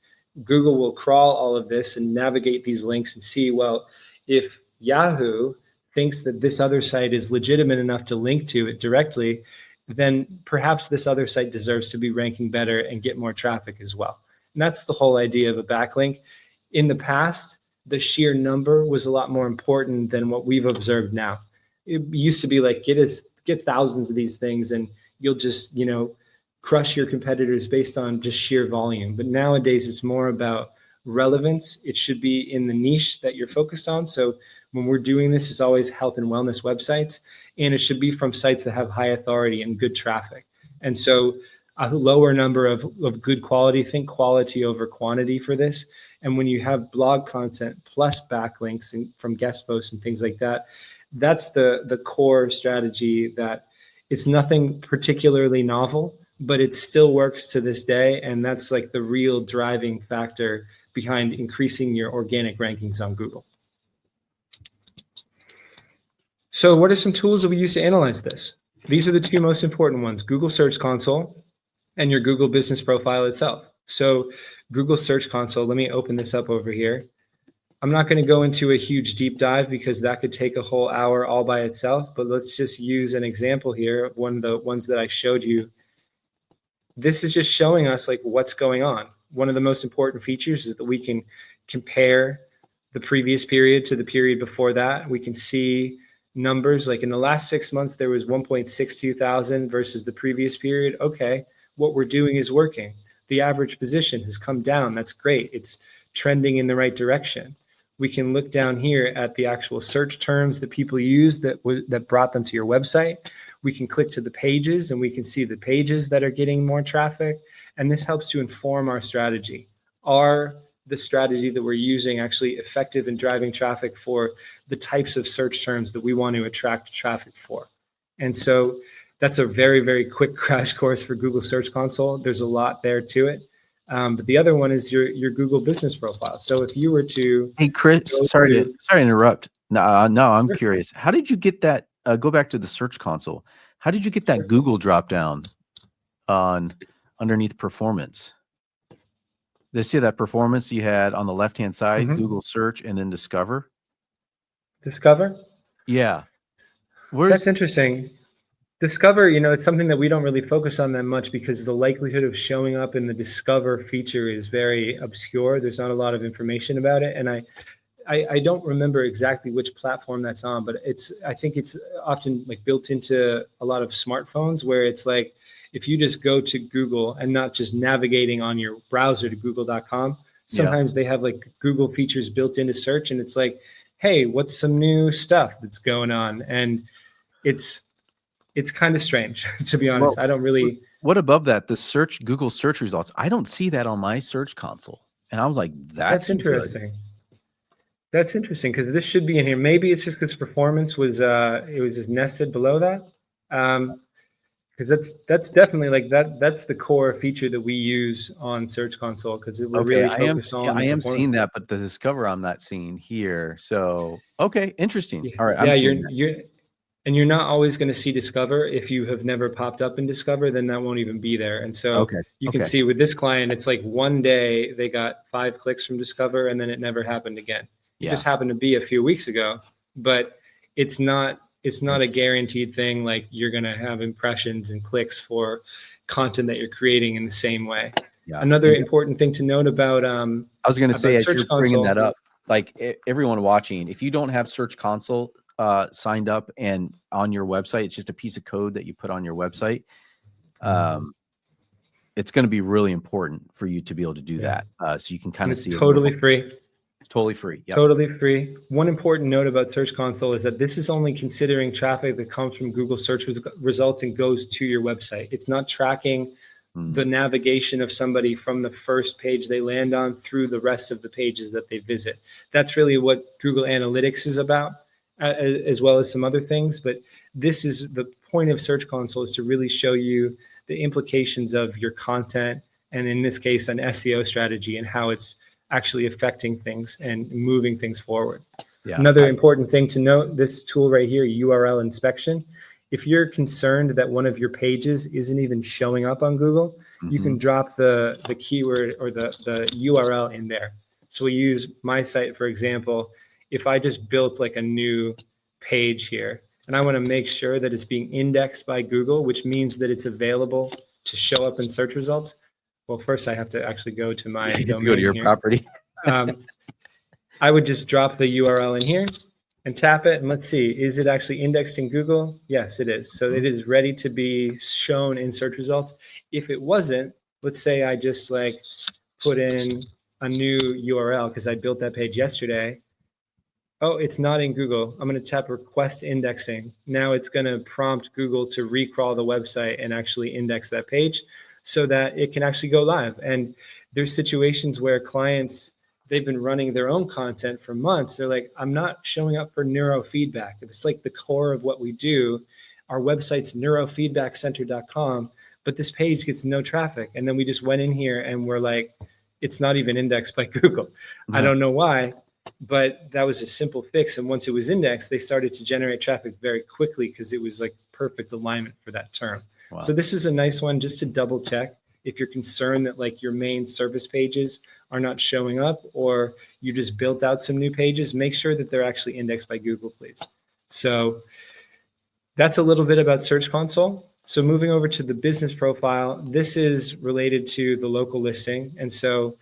S2: Google will crawl all of this and navigate these links and see, well, if Yahoo thinks that this other site is legitimate enough to link to it directly, then perhaps this other site deserves to be ranking better and get more traffic as well. And that's the whole idea of a backlink. In the past, the sheer number was a lot more important than what we've observed now. It used to be like, get thousands of these things and you'll just, crush your competitors based on just sheer volume. But nowadays it's more about relevance. It should be in the niche that you're focused on. So when we're doing this, it's always health and wellness websites, and it should be from sites that have high authority and good traffic. And so a lower number of good quality, think quality over quantity for this. And when you have blog content plus backlinks from guest posts and things like that, that's the core strategy. That it's nothing particularly novel, but it still works to this day. And that's like the real driving factor behind increasing your organic rankings on Google. So what are some tools that we use to analyze this? These are the two most important ones: Google Search Console and your Google business profile itself. So Google Search Console, let me open this up over here. I'm not going to go into a huge deep dive because that could take a whole hour all by itself, but let's just use an example here of one of the ones that I showed you. This is just showing us like what's going on. One of the most important features is that we can compare the previous period to the period before that. We can see numbers like in the last 6 months, there was 1.62 thousand versus the previous period. Okay, what we're doing is working. The average position has come down. That's great. It's trending in the right direction. We can look down here at the actual search terms that people use that brought them to your website. We can click to the pages and we can see the pages that are getting more traffic. And this helps to inform our strategy. Are the strategy that we're using actually effective in driving traffic for the types of search terms that we want to attract traffic for? And so that's a very, very quick crash course for Google Search Console. There's a lot there to it. But the other one is your Google business profile. So if you were to...
S1: Hey, Chris, sorry to interrupt. No, I'm curious. How did you get that? Go back to the Search Console. How did you get that Google drop down on underneath performance? They see that performance you had on the left-hand side, Google search, and then discover.
S2: Discover?
S1: Yeah.
S2: That's interesting. Discover, it's something that we don't really focus on that much because the likelihood of showing up in the Discover feature is very obscure. There's not a lot of information about it. And I don't remember exactly which platform that's on, but I think it's often like built into a lot of smartphones where it's like, if you just go to Google and not just navigating on your browser to google.com, sometimes they have like Google features built into search and it's like, hey, what's some new stuff that's going on? And it's kind of strange, to be honest.
S1: Well,
S2: I don't really...
S1: What above that, the Google search results? I don't see that on my Search Console. And I was like, that's
S2: interesting.
S1: Good.
S2: That's interesting because this should be in here. Maybe it's just because performance was it was just nested below that. Because that's definitely like that's the core feature that we use on Search Console because we're really focused on.
S1: I am seeing that, but the Discover I'm not seeing here. So okay, interesting.
S2: Yeah.
S1: All right, I'm seeing
S2: And you're not always going to see Discover. If you have never popped up in Discover, then that won't even be there. And so you can see with this client, it's like one day they got 5 clicks from Discover and then it never happened again. It just happened to be a few weeks ago, but it's not a guaranteed thing. Like you're going to have impressions and clicks for content that you're creating in the same way. Yeah. Another important thing to note about
S1: I was going to say, as you're bringing that up, like everyone watching, if you don't have Search Console signed up and on your website, it's just a piece of code that you put on your website. It's going to be really important for you to be able to do that. So you can kind of see
S2: totally free.
S1: It's totally free. Yep.
S2: Totally free. One important note about Search Console is that this is only considering traffic that comes from Google search results and goes to your website. It's not tracking the navigation of somebody from the first page they land on through the rest of the pages that they visit. That's really what Google Analytics is about, as well as some other things. But this is the point of Search Console, is to really show you the implications of your content, and in this case, an SEO strategy and how it's actually affecting things and moving things forward. Yeah. Another important thing to note, this tool right here, URL inspection. If you're concerned that one of your pages isn't even showing up on Google, you can drop the keyword or the URL in there. So we use my site, for example. If I just built like a new page here, and I want to make sure that it's being indexed by Google, which means that it's available to show up in search results. Well, first I have to actually go to my domain.
S1: Go to your property.
S2: I would just drop the URL in here and tap it, and let's see, is it actually indexed in Google? Yes, it is. So it is ready to be shown in search results. If it wasn't, let's say I just like put in a new URL because I built that page yesterday. Oh, it's not in Google. I'm going to tap request indexing. Now it's going to prompt Google to recrawl the website and actually index that page so that it can actually go live. And there's situations where clients, they've been running their own content for months. They're like, I'm not showing up for neurofeedback. It's like the core of what we do. Our website's neurofeedbackcenter.com, but this page gets no traffic. And then we just went in here and we're like, it's not even indexed by Google. I don't know why, but that was a simple fix. And once it was indexed, they started to generate traffic very quickly because it was like perfect alignment for that term. Wow. So this is a nice one just to double check. If you're concerned that like your main service pages are not showing up, or you just built out some new pages, make sure that they're actually indexed by Google, please. So that's a little bit about Search Console. So moving over to the business profile, this is related to the local listing. And so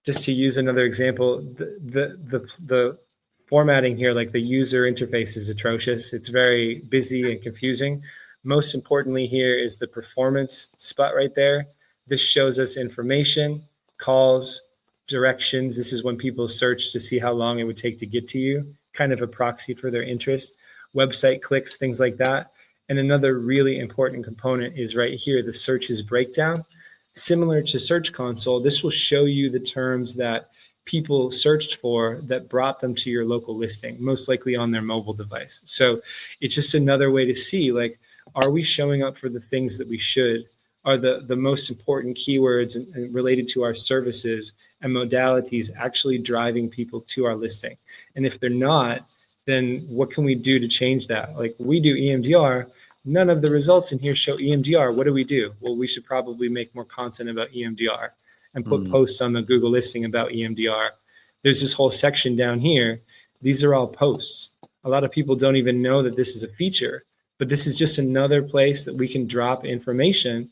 S2: just to use another example, the formatting here, like the user interface is atrocious. It's very busy and confusing. Most importantly here is the performance spot right there. This shows us information, calls, directions. This is when people search to see how long it would take to get to you, kind of a proxy for their interest, website clicks, things like that. And another really important component is right here, the searches breakdown. Similar to Search Console, this will show you the terms that people searched for that brought them to your local listing, most likely on their mobile device. So it's just another way to see, like, are we showing up for the things that we should? Are the most important keywords and related to our services and modalities actually driving people to our listing? And if they're not, then what can we do to change that? Like, we do EMDR. None of the results in here show EMDR. What do? Well, we should probably make more content about EMDR and put posts on the Google listing about EMDR. There's this whole section down here. These are all posts. A lot of people don't even know that this is a feature, but this is just another place that we can drop information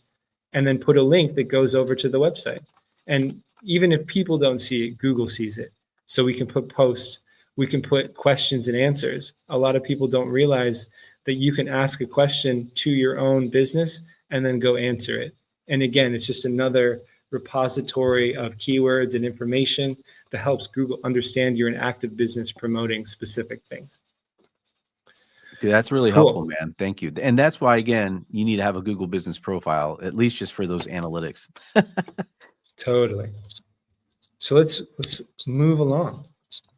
S2: and then put a link that goes over to the website. And even if people don't see it, Google sees it. So we can put posts, we can put questions and answers. A lot of people don't realize that you can ask a question to your own business and then go answer it. And again, it's just another repository of keywords and information that helps Google understand you're an active business promoting specific things.
S1: Dude, that's really helpful, man. Thank you. And that's why, again, you need to have a Google business profile, at least just for those analytics.
S2: Totally. So let's move along.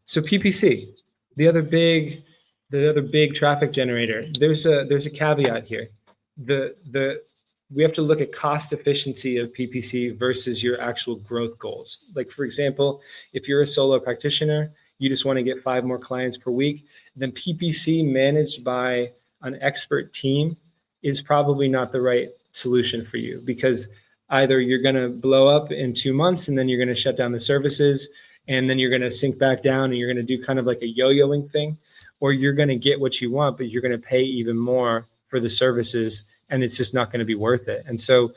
S2: So PPC, the other big traffic generator. There's a caveat here. We have to look at cost efficiency of PPC versus your actual growth goals. Like, for example, if you're a solo practitioner, you just want to get 5 more clients per week, then PPC managed by an expert team is probably not the right solution for you, because either you're going to blow up in 2 months and then you're going to shut down the services, and then you're going to sink back down and you're going to do kind of like a yo-yoing thing, or you're going to get what you want, but you're going to pay even more for the services, and it's just not going to be worth it. And so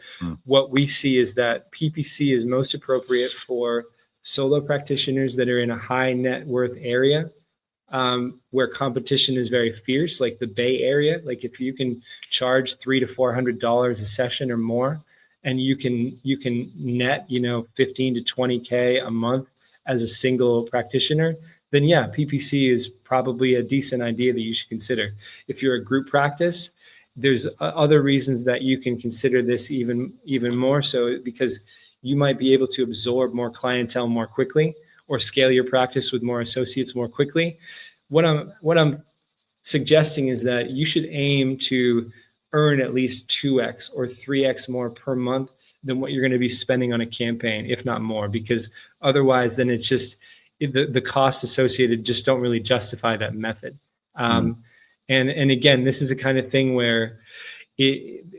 S2: what we see is that PPC is most appropriate for solo practitioners that are in a high net worth area, where competition is very fierce, like the Bay Area. Like if you can charge $300 to $400 a session or more, and you can net, 15 to 20K a month as a single practitioner, then yeah, PPC is probably a decent idea that you should consider. If you're a group practice, there's other reasons that you can consider this even more so, because you might be able to absorb more clientele more quickly, or scale your practice with more associates more quickly. What I'm suggesting is that you should aim to earn at least 2x or 3x more per month than what you're going to be spending on a campaign, if not more, because otherwise then it's just the costs associated just don't really justify that method. And again, this is a kind of thing where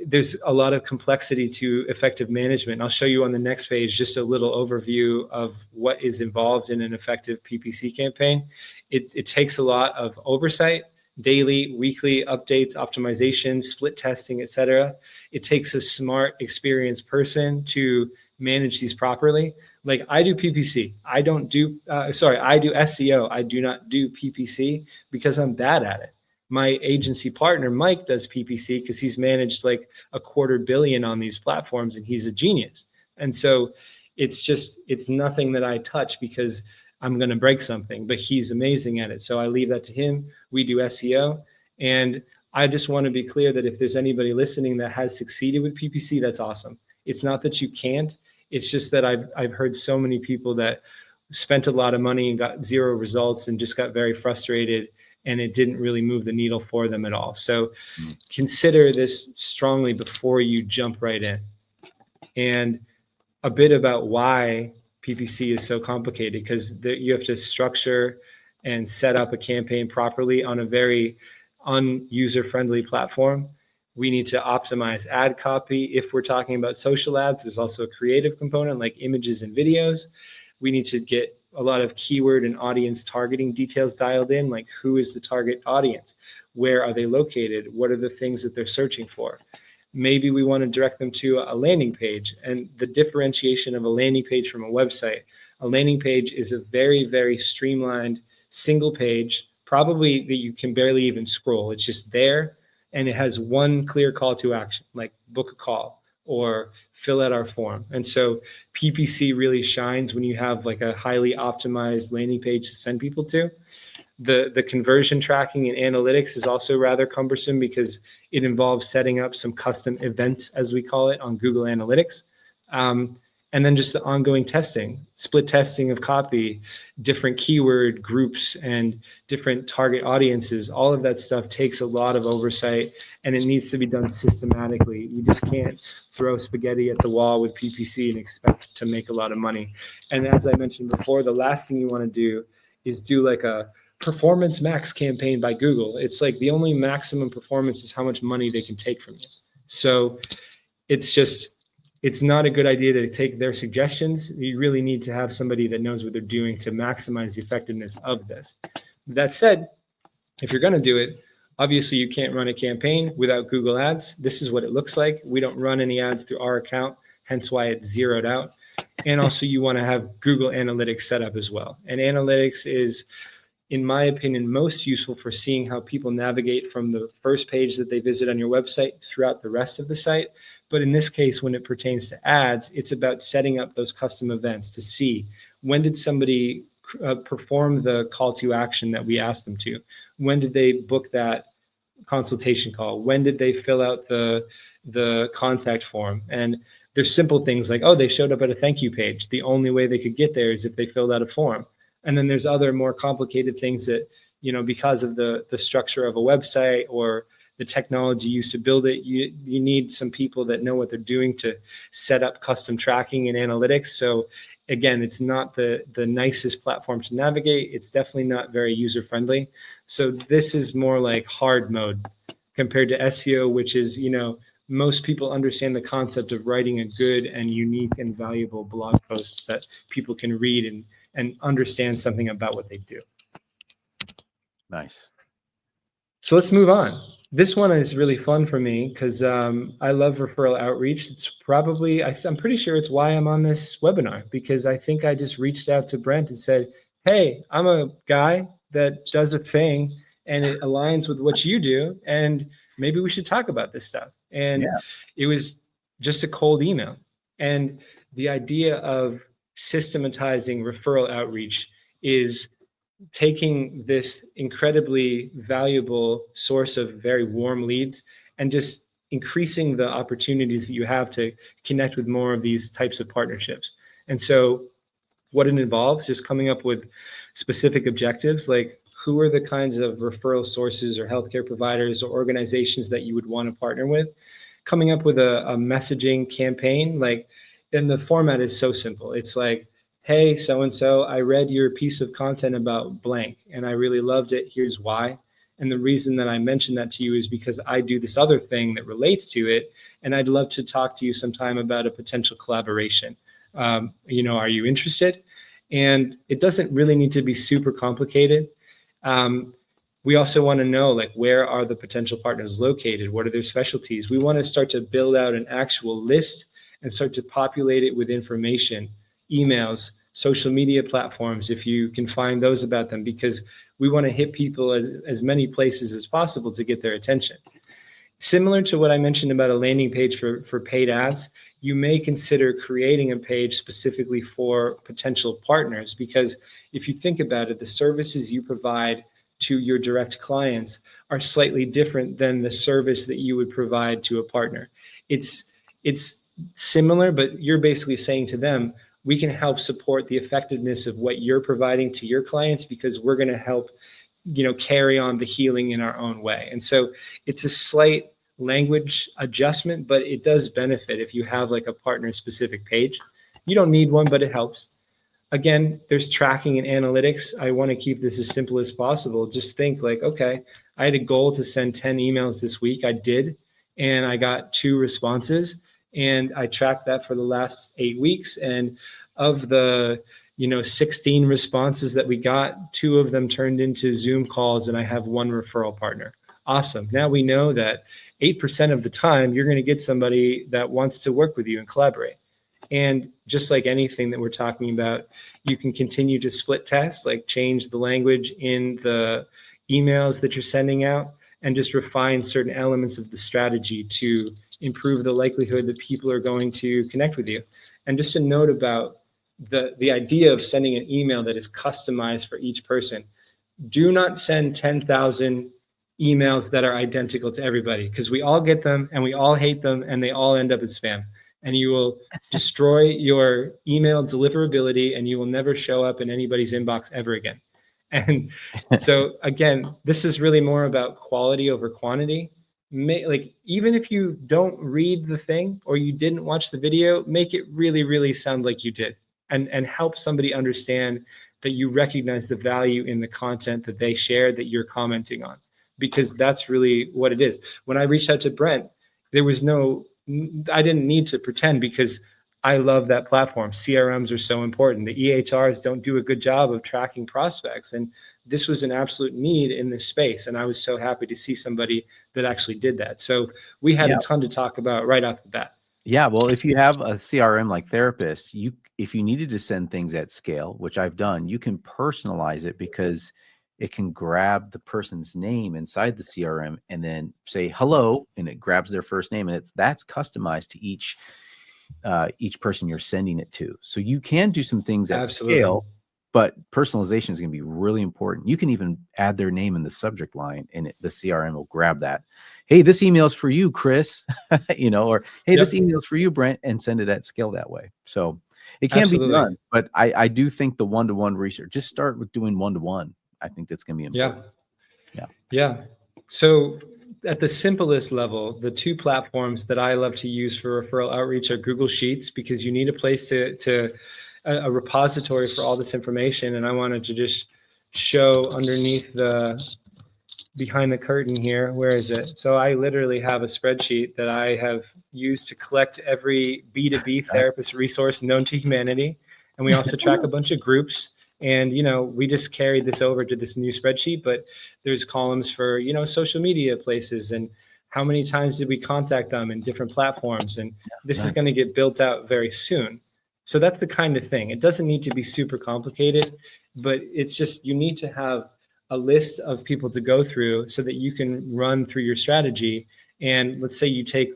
S2: there's a lot of complexity to effective management. I'll show you on the next page just a little overview of what is involved in an effective PPC campaign. It takes a lot of oversight, daily, weekly updates, optimization, split testing, etc. It takes a smart, experienced person to manage these properly. Like I do PPC. I do SEO. I do not do PPC because I'm bad at it. My agency partner, Mike, does PPC because he's managed like $250 million on these platforms, and he's a genius. And so it's nothing that I touch because I'm going to break something, but he's amazing at it. So I leave that to him. We do SEO. And I just want to be clear that if there's anybody listening that has succeeded with PPC, that's awesome. It's not that you can't. It's just that I've heard so many people that spent a lot of money and got zero results and just got very frustrated, and it didn't really move the needle for them at all. So consider this strongly before you jump right in. And a bit about why PPC is so complicated, because you have to structure and set up a campaign properly on a very user-friendly platform. We need to optimize ad copy. If we're talking about social ads, there's also a creative component like images and videos. We need to get a lot of keyword and audience targeting details dialed in, like who is the target audience? Where are they located? What are the things that they're searching for? Maybe we want to direct them to a landing page. And the differentiation of a landing page from a website. A landing page is a very, very streamlined single page, probably that you can barely even scroll. It's just there, and it has one clear call to action, like book a call or fill out our form. And so PPC really shines when you have like a highly optimized landing page to send people to. The conversion tracking and analytics is also rather cumbersome because it involves setting up some custom events, as we call it, on Google Analytics. And then just the ongoing testing, split testing of copy, different keyword groups and different target audiences. All of that stuff takes a lot of oversight, and it needs to be done systematically. You just can't throw spaghetti at the wall with PPC and expect to make a lot of money. And as I mentioned before, the last thing you want to do is do like a performance max campaign by Google. It's like the only maximum performance is how much money they can take from you. So it's not a good idea to take their suggestions. You really need to have somebody that knows what they're doing to maximize the effectiveness of this. That said, if you're going to do it, obviously you can't run a campaign without Google Ads. This is what it looks like. We don't run any ads through our account, hence why it's zeroed out. And also you want to have Google Analytics set up as well. And analytics is, in my opinion, most useful for seeing how people navigate from the first page that they visit on your website throughout the rest of the site. But in this case, when it pertains to ads, it's about setting up those custom events to see when did somebody perform the call to action that we asked them to? When did they book that consultation call? When did they fill out the contact form? And there's simple things like, oh, they showed up at a thank you page. The only way they could get there is if they filled out a form. And then there's other more complicated things that, because of the structure of a website or the technology used to build it, you need some people that know what they're doing to set up custom tracking and analytics. So again, it's not the nicest platform to navigate. It's definitely not very user friendly. So this is more like hard mode. compared to SEO, which is, most people understand the concept of writing a good and unique and valuable blog posts that people can read and understand something about what they do.
S1: Nice.
S2: So let's move on. This one is really fun for me because I love referral outreach. It's probably, I'm pretty sure it's why I'm on this webinar, because I think I just reached out to Brent and said, hey, I'm a guy that does a thing and it aligns with what you do, and maybe we should talk about this stuff. And it was just a cold email. And the idea of systematizing referral outreach is taking this incredibly valuable source of very warm leads and just increasing the opportunities that you have to connect with more of these types of partnerships. And so what it involves is coming up with specific objectives, like who are the kinds of referral sources or healthcare providers or organizations that you would want to partner with, coming up with a messaging campaign. And the format is so simple. It's like, hey, so-and-so, I read your piece of content about blank and I really loved it. Here's why. And the reason that I mentioned that to you is because I do this other thing that relates to it. And I'd love to talk to you sometime about a potential collaboration. Are you interested? And it doesn't really need to be super complicated. We also want to know, where are the potential partners located? What are their specialties? We want to start to build out an actual list and start to populate it with information, emails, social media platforms, if you can find those about them, because we want to hit people as many places as possible to get their attention. Similar to what I mentioned about a landing page for paid ads, you may consider creating a page specifically for potential partners, because if you think about it, the services you provide to your direct clients are slightly different than the service that you would provide to a partner. It's similar, but you're basically saying to them, we can help support the effectiveness of what you're providing to your clients because we're going to help, carry on the healing in our own way. And so it's a slight language adjustment, but it does benefit if you have a partner specific page. You don't need one, but it helps. Again, there's tracking and analytics. I want to keep this as simple as possible. Just think okay, I had a goal to send 10 emails this week. I did, and I got 2 responses. And I tracked that for the last 8 weeks. And of the, 16 responses that we got, 2 of them turned into Zoom calls, and I have 1 referral partner. Awesome. Now we know that 8% of the time you're going to get somebody that wants to work with you and collaborate. And just like anything that we're talking about, you can continue to split test, change the language in the emails that you're sending out and just refine certain elements of the strategy to improve the likelihood that people are going to connect with you. And just a note about the idea of sending an email that is customized for each person. Do not send 10,000 emails that are identical to everybody, because we all get them and we all hate them and they all end up as spam. And you will destroy your email deliverability and you will never show up in anybody's inbox ever again. And so again, this is really more about quality over quantity. Even if you don't read the thing or you didn't watch the video, make it really, really sound like you did, and help somebody understand that you recognize the value in the content that they share that you're commenting on, because that's really what it is. When I reached out to Brent, I didn't need to pretend, because I love that platform. CRMs are so important. The EHRs don't do a good job of tracking prospects. And this was an absolute need in this space. And I was so happy to see somebody that actually did that. So we had a ton to talk about right off the bat.
S1: Yeah. Well, if you have a CRM like Therapist, if you needed to send things at scale, which I've done, you can personalize it, because it can grab the person's name inside the CRM and then say hello, and it grabs their first name, and that's customized to each person you're sending it to. So you can do some things at scale, but personalization is going to be really important. You can even add their name in the subject line, and the CRM will grab that. Hey, this email is for you, Chris, or hey, this email is for you, Brent, and send it at scale that way. So it can be done, but I do think the one-to-one research, just start with doing one-to-one. I think that's going to be important.
S2: Yeah. So at the simplest level, the 2 platforms that I love to use for referral outreach are Google Sheets, because you need a place to a repository for all this information. And I wanted to just show underneath the behind the curtain here. Where is it? So I literally have a spreadsheet that I have used to collect every B2B therapist resource known to humanity. And we also track a bunch of groups. And, we just carried this over to this new spreadsheet, but there's columns for, social media places and how many times did we contact them in different platforms. And this is going to get built out very soon. So that's the kind of thing. It doesn't need to be super complicated, but it's just, you need to have a list of people to go through so that you can run through your strategy. And let's say you take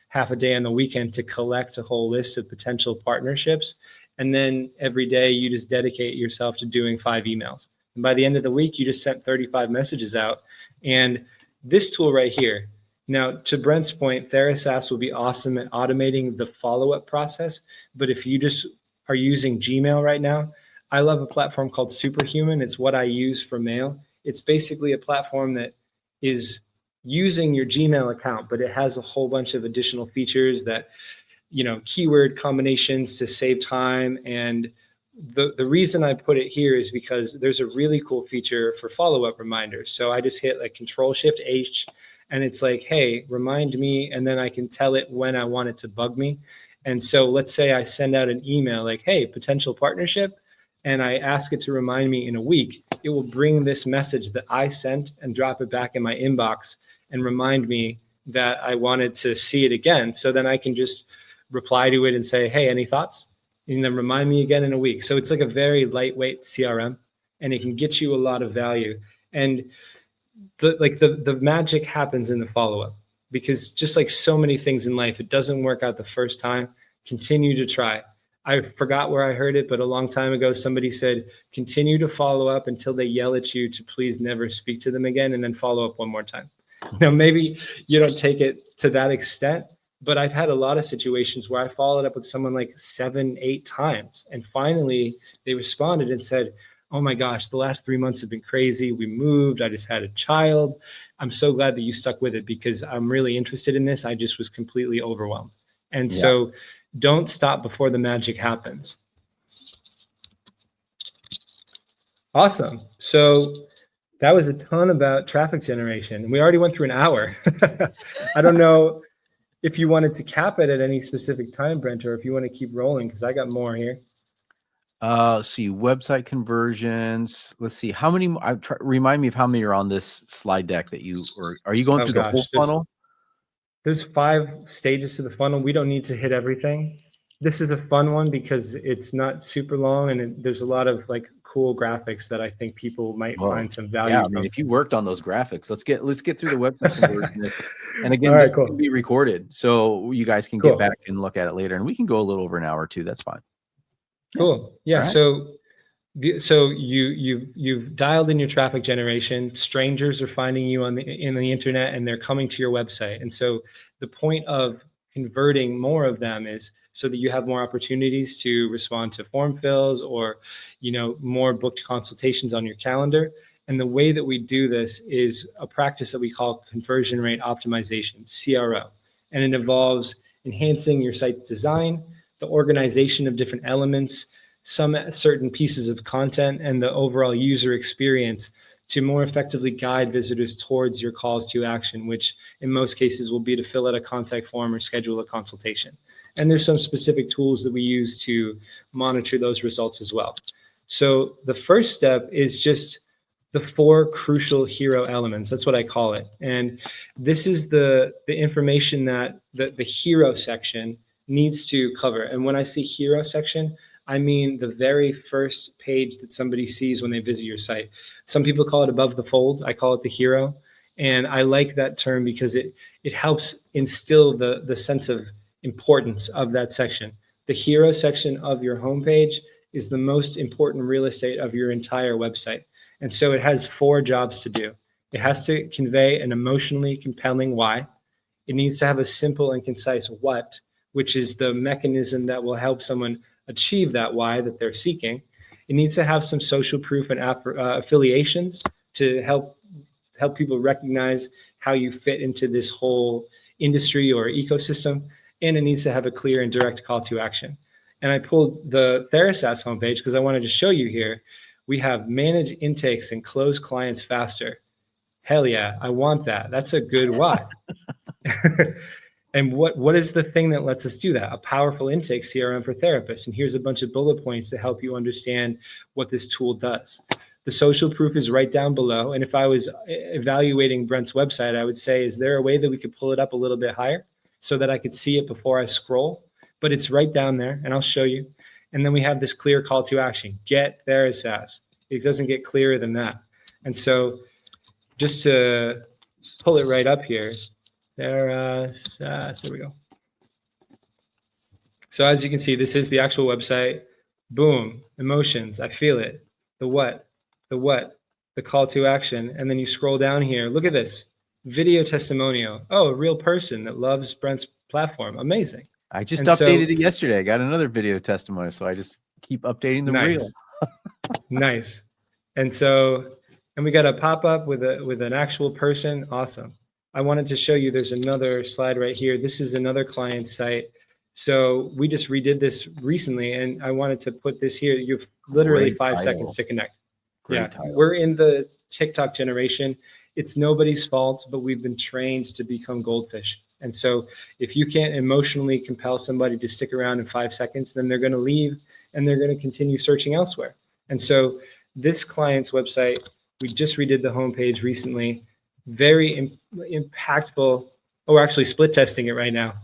S2: half a day on the weekend to collect a whole list of potential partnerships. And then every day you just dedicate yourself to doing 5 emails. And by the end of the week, you just sent 35 messages out. And this tool right here, now to Brent's point, Therasas will be awesome at automating the follow-up process. But if you just are using Gmail right now, I love a platform called Superhuman. It's what I use for mail. It's basically a platform that is using your Gmail account, but it has a whole bunch of additional features that, keyword combinations to save time. And the reason I put it here is because there's a really cool feature for follow-up reminders. So I just hit Control-Shift-H and it's like, hey, remind me. And then I can tell it when I want it to bug me. And so let's say I send out an email like, hey, potential partnership, and I ask it to remind me in a week, it will bring this message that I sent and drop it back in my inbox and remind me that I wanted to see it again. So then I can just reply to it and say, hey, any thoughts? And then remind me again in a week. So it's like a very lightweight CRM, and it can get you a lot of value. And the magic happens in the follow-up, because just like so many things in life, it doesn't work out the first time. Continue to try. I forgot where I heard it, but a long time ago, somebody said, continue to follow up until they yell at you to please never speak to them again, and then follow up one more time. Now, maybe you don't take it to that extent, but I've had a lot of situations where I followed up with someone like 7, 8 times. And finally, they responded and said, oh my gosh, the last 3 months have been crazy. We moved. I just had a child. I'm so glad that you stuck with it because I'm really interested in this. I just was completely overwhelmed. And so don't stop before the magic happens. Awesome. So that was a ton about traffic generation. We already went through an hour. I don't know if you wanted to cap it at any specific time, Brent, or if you want to keep rolling, because I got more here.
S1: Let's see, website conversions. Let's see, how many? Remind me of how many are on this slide deck that you, or are you going through the whole funnel?
S2: There's 5 stages to the funnel. We don't need to hit everything. This is a fun one because it's not super long, and there's a lot of cool graphics that I think people might find some value from.
S1: I mean, if you worked on those graphics, let's get through the website conversion. And again, this can be recorded, so you guys can get back and look at it later, and we can go a little over an hour too. That's fine.
S2: Cool. Yeah. Right. So you've dialed in your traffic generation. Strangers are finding you in the internet, and they're coming to your website. And so the point of converting more of them is so that you have more opportunities to respond to form fills or, more booked consultations on your calendar. And the way that we do this is a practice that we call conversion rate optimization, CRO. And it involves enhancing your site's design, the organization of different elements, some certain pieces of content, and the overall user experience to more effectively guide visitors towards your calls to action, which in most cases will be to fill out a contact form or schedule a consultation. And there's some specific tools that we use to monitor those results as well. So the first step is just the 4 crucial hero elements. That's what I call it. And this is the information that the hero section needs to cover. And when I say hero section, I mean the very first page that somebody sees when they visit your site. Some people call it above the fold. I call it the hero. And I like that term because it helps instill the sense of importance of that section. The hero section of your homepage is the most important real estate of your entire website. And so it has 4 jobs to do. It has to convey an emotionally compelling why. It needs to have a simple and concise what, which is the mechanism that will help someone achieve that why that they're seeking. It needs to have some social proof and affiliations to help people recognize how you fit into this whole industry or ecosystem. And it needs to have a clear and direct call to action. And I pulled the Therasas homepage because I wanted to show you here. We have manage intakes and close clients faster. hell yeah, I want that. That's a good why. And what is the thing that lets us do that? A powerful intake CRM for therapists. And here's a bunch of bullet points to help you understand what this tool does. The social proof is right down below. And if I was evaluating Brent's website, I would say, is there a way that we could pull it up a little bit higher so that I could see it before I scroll? But it's right down there, and I'll show you. And then we have this clear call to action. Get Therisas. It doesn't get clearer than that. And so just to pull it right up here, there we go. So as you can see, this is the actual website. Boom, emotions, I feel it. The what, the call to action. And then you scroll down here. Look at this, video testimonial. Oh, a real person that loves Brent's platform. Amazing.
S1: I just updated it yesterday. I got another video testimonial. So I just keep updating the reel.
S2: Nice. And we got a pop-up with an actual person. Awesome. I wanted to show you, there's another slide right here. This is another client site. So we just redid this recently, and I wanted to put this here. You've literally 5 seconds to connect. We're in the TikTok generation. It's nobody's fault, but we've been trained to become goldfish. And so if you can't emotionally compel somebody to stick around in 5 seconds, then they're going to leave and they're going to continue searching elsewhere. And so this client's website, we just redid the homepage recently. Very impactful. Oh, we're actually split testing it right now.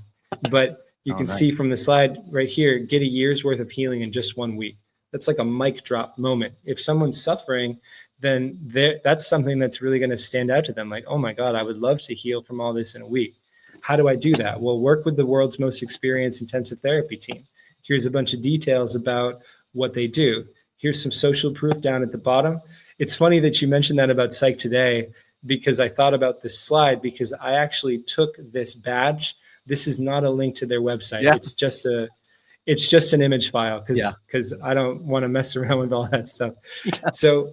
S2: But you can see from the slide right here, get a year's worth of healing in just 1 week. That's like a mic drop moment. If someone's suffering, then that's something that's really going to stand out to them. Like, oh my God, I would love to heal from all this in a week. How do I do that? Well, work with the world's most experienced intensive therapy team. Here's a bunch of details about what they do. Here's some social proof down at the bottom. It's funny that you mentioned that about Psych Today, because I thought about this slide, because I actually took this badge. This is not a link to their website. Yeah. It's just an image file because I don't want to mess around with all that stuff. Yeah. So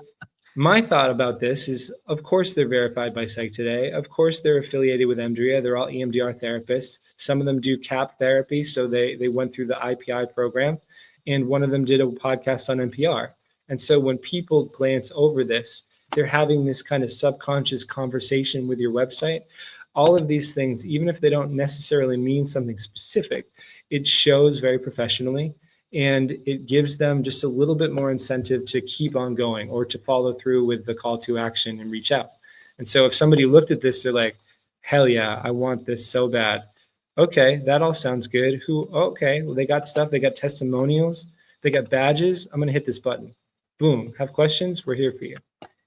S2: my thought about this is, of course, they're verified by Psych Today. Of course, they're affiliated with EMDRIA. They're all EMDR therapists. Some of them do CAP therapy. So they went through the IPI program, and one of them did a podcast on NPR. And so when people glance over this, they're having this kind of subconscious conversation with your website. All of these things, even if they don't necessarily mean something specific, it shows very professionally, and it gives them just a little bit more incentive to keep on going or to follow through with the call to action and reach out. And so if somebody looked at this, they're like, hell yeah, I want this so bad. Okay, that all sounds good. Well, they got stuff. They got testimonials. They got badges. I'm going to hit this button. Boom. Have questions? We're here for you.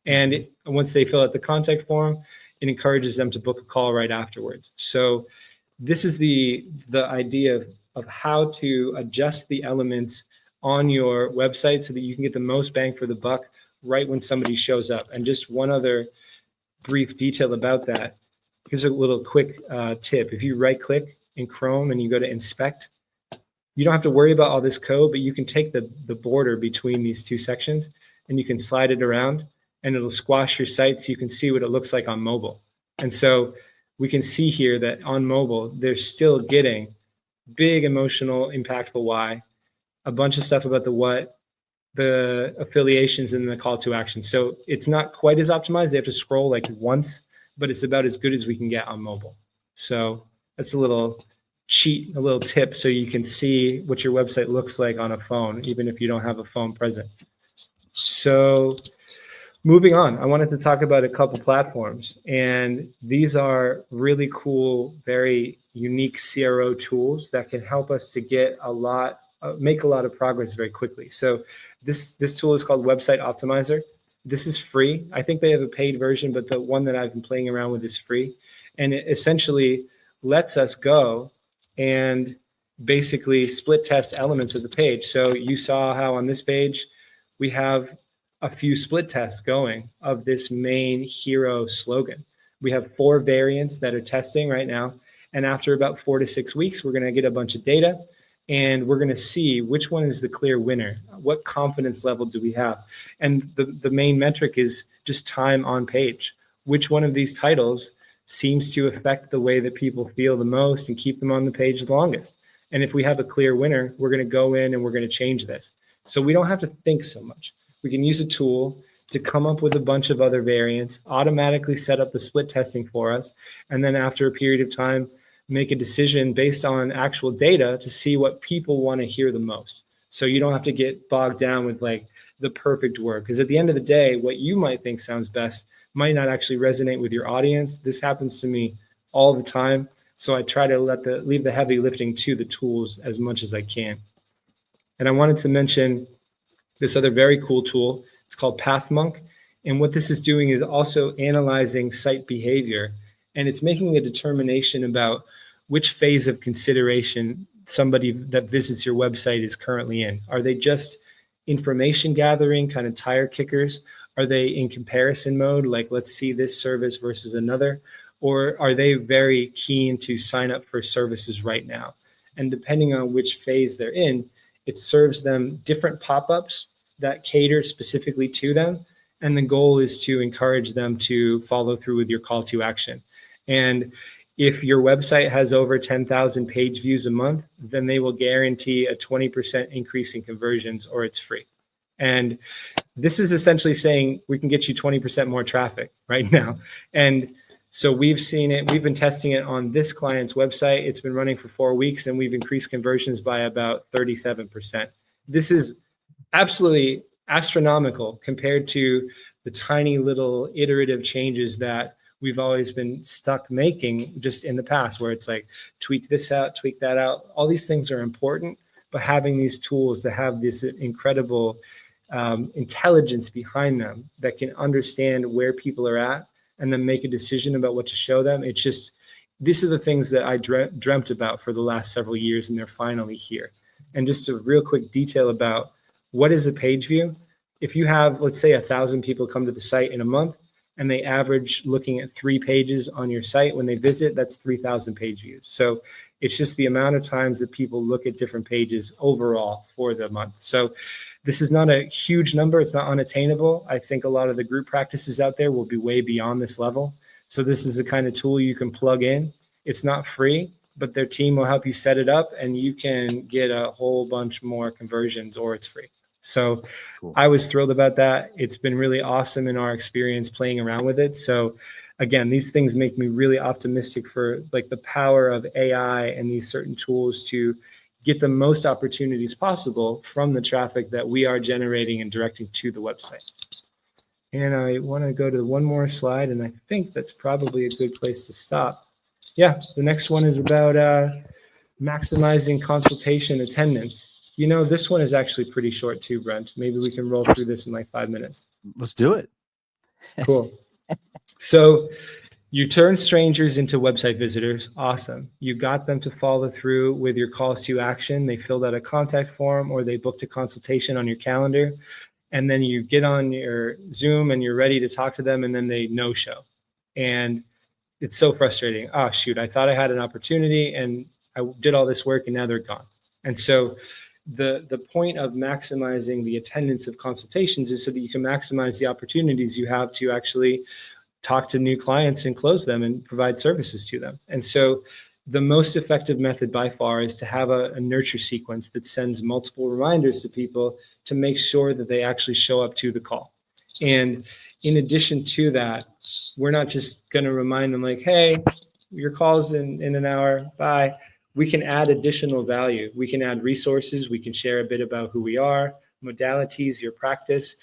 S2: And once they fill out the contact form, it encourages them to book a call right afterwards. So this is the idea of how to adjust the elements on your website so that you can get the most bang for the buck right when somebody shows up. And just one other brief detail about that. Here's a little quick tip. If you right click in Chrome and you go to inspect, you don't have to worry about all this code, but you can take the border between these two sections and you can slide it around, and it'll squash your site so you can see what it looks like on mobile. And so we can see here that on mobile, they're still getting big emotional, impactful why, a bunch of stuff about the what, the affiliations, and the call to action. So it's not quite as optimized. They have to scroll like once, but it's about as good as we can get on mobile. So that's a little cheat, a little tip, so you can see what your website looks like on a phone, even if you don't have a phone present. So moving on, I wanted to talk about a couple platforms, and these are really cool, very unique CRO tools that can help us to get make a lot of progress very quickly. So this tool is called Website Optimizer. This is free. I think they have a paid version, but the one that I've been playing around with is free. And it essentially lets us go and basically split test elements of the page. So you saw how on this page, we have a few split tests going of this main hero slogan. We have 4 variants that are testing right now. And after about 4 to 6 weeks, we're going to get a bunch of data, and we're going to see which one is the clear winner. What confidence level do we have? And the main metric is just time on page. Which one of these titles seems to affect the way that people feel the most and keep them on the page the longest? And if we have a clear winner, we're going to go in and we're going to change this. So we don't have to think so much. We can use a tool to come up with a bunch of other variants, automatically set up the split testing for us, and then after a period of time, make a decision based on actual data to see what people want to hear the most. So you don't have to get bogged down with like the perfect word, because at the end of the day, what you might think sounds best might not actually resonate with your audience. This happens to me all the time. So I try to leave the heavy lifting to the tools as much as I can. And I wanted to mention this other very cool tool. It's called PathMonk. And what this is doing is also analyzing site behavior. And it's making a determination about which phase of consideration somebody that visits your website is currently in. Are they just information gathering, kind of tire kickers? Are they in comparison mode, like let's see this service versus another? Or are they very keen to sign up for services right now? And depending on which phase they're in, it serves them different pop-ups that cater specifically to them. And the goal is to encourage them to follow through with your call to action. And if your website has over 10,000 page views a month, then they will guarantee a 20% increase in conversions, or it's free. And this is essentially saying we can get you 20% more traffic right now. And so we've seen it. We've been testing it on this client's website. It's been running for 4 weeks, and we've increased conversions by about 37%. This is absolutely astronomical compared to the tiny little iterative changes that we've always been stuck making just in the past, where it's like, tweak this out, tweak that out. All these things are important, but having these tools that have this incredible intelligence behind them that can understand where people are at and then make a decision about what to show them. It's just, these are the things that I dreamt about for the last several years, and they're finally here. And just a real quick detail about what is a page view. If you have, let's say, 1,000 people come to the site in a month, and they average looking at 3 pages on your site when they visit, that's 3,000 page views. So it's just the amount of times that people look at different pages overall for the month. So this is not a huge number. It's not unattainable. I think a lot of the group practices out there will be way beyond this level. So this is the kind of tool you can plug in. It's not free, but their team will help you set it up, and you can get a whole bunch more conversions, or it's free. So cool. I was thrilled about that. It's been really awesome in our experience playing around with it. So again, these things make me really optimistic for like the power of AI and these certain tools to get the most opportunities possible from the traffic that we are generating and directing to the website. And I want to go to one more slide, and I think that's probably a good place to stop. Yeah, the next one is about maximizing consultation attendance. You know, this one is actually pretty short too, Brent. Maybe we can roll through this in like 5 minutes.
S1: Let's do it.
S2: Cool. So you turn strangers into website visitors. Awesome. You got them to follow through with your calls to action. They filled out a contact form, or they booked a consultation on your calendar. And then you get on your Zoom and you're ready to talk to them, and then they no-show. And it's so frustrating. Oh, shoot, I thought I had an opportunity and I did all this work and now they're gone. And so the point of maximizing the attendance of consultations is so that you can maximize the opportunities you have to actually talk to new clients and close them and provide services to them. And so the most effective method by far is to have a nurture sequence that sends multiple reminders to people to make sure that they actually show up to the call. And in addition to that, we're not just going to remind them like, hey, your call's in an hour, bye. We can add additional value. We can add resources. We can share a bit about who we are, modalities, your practice.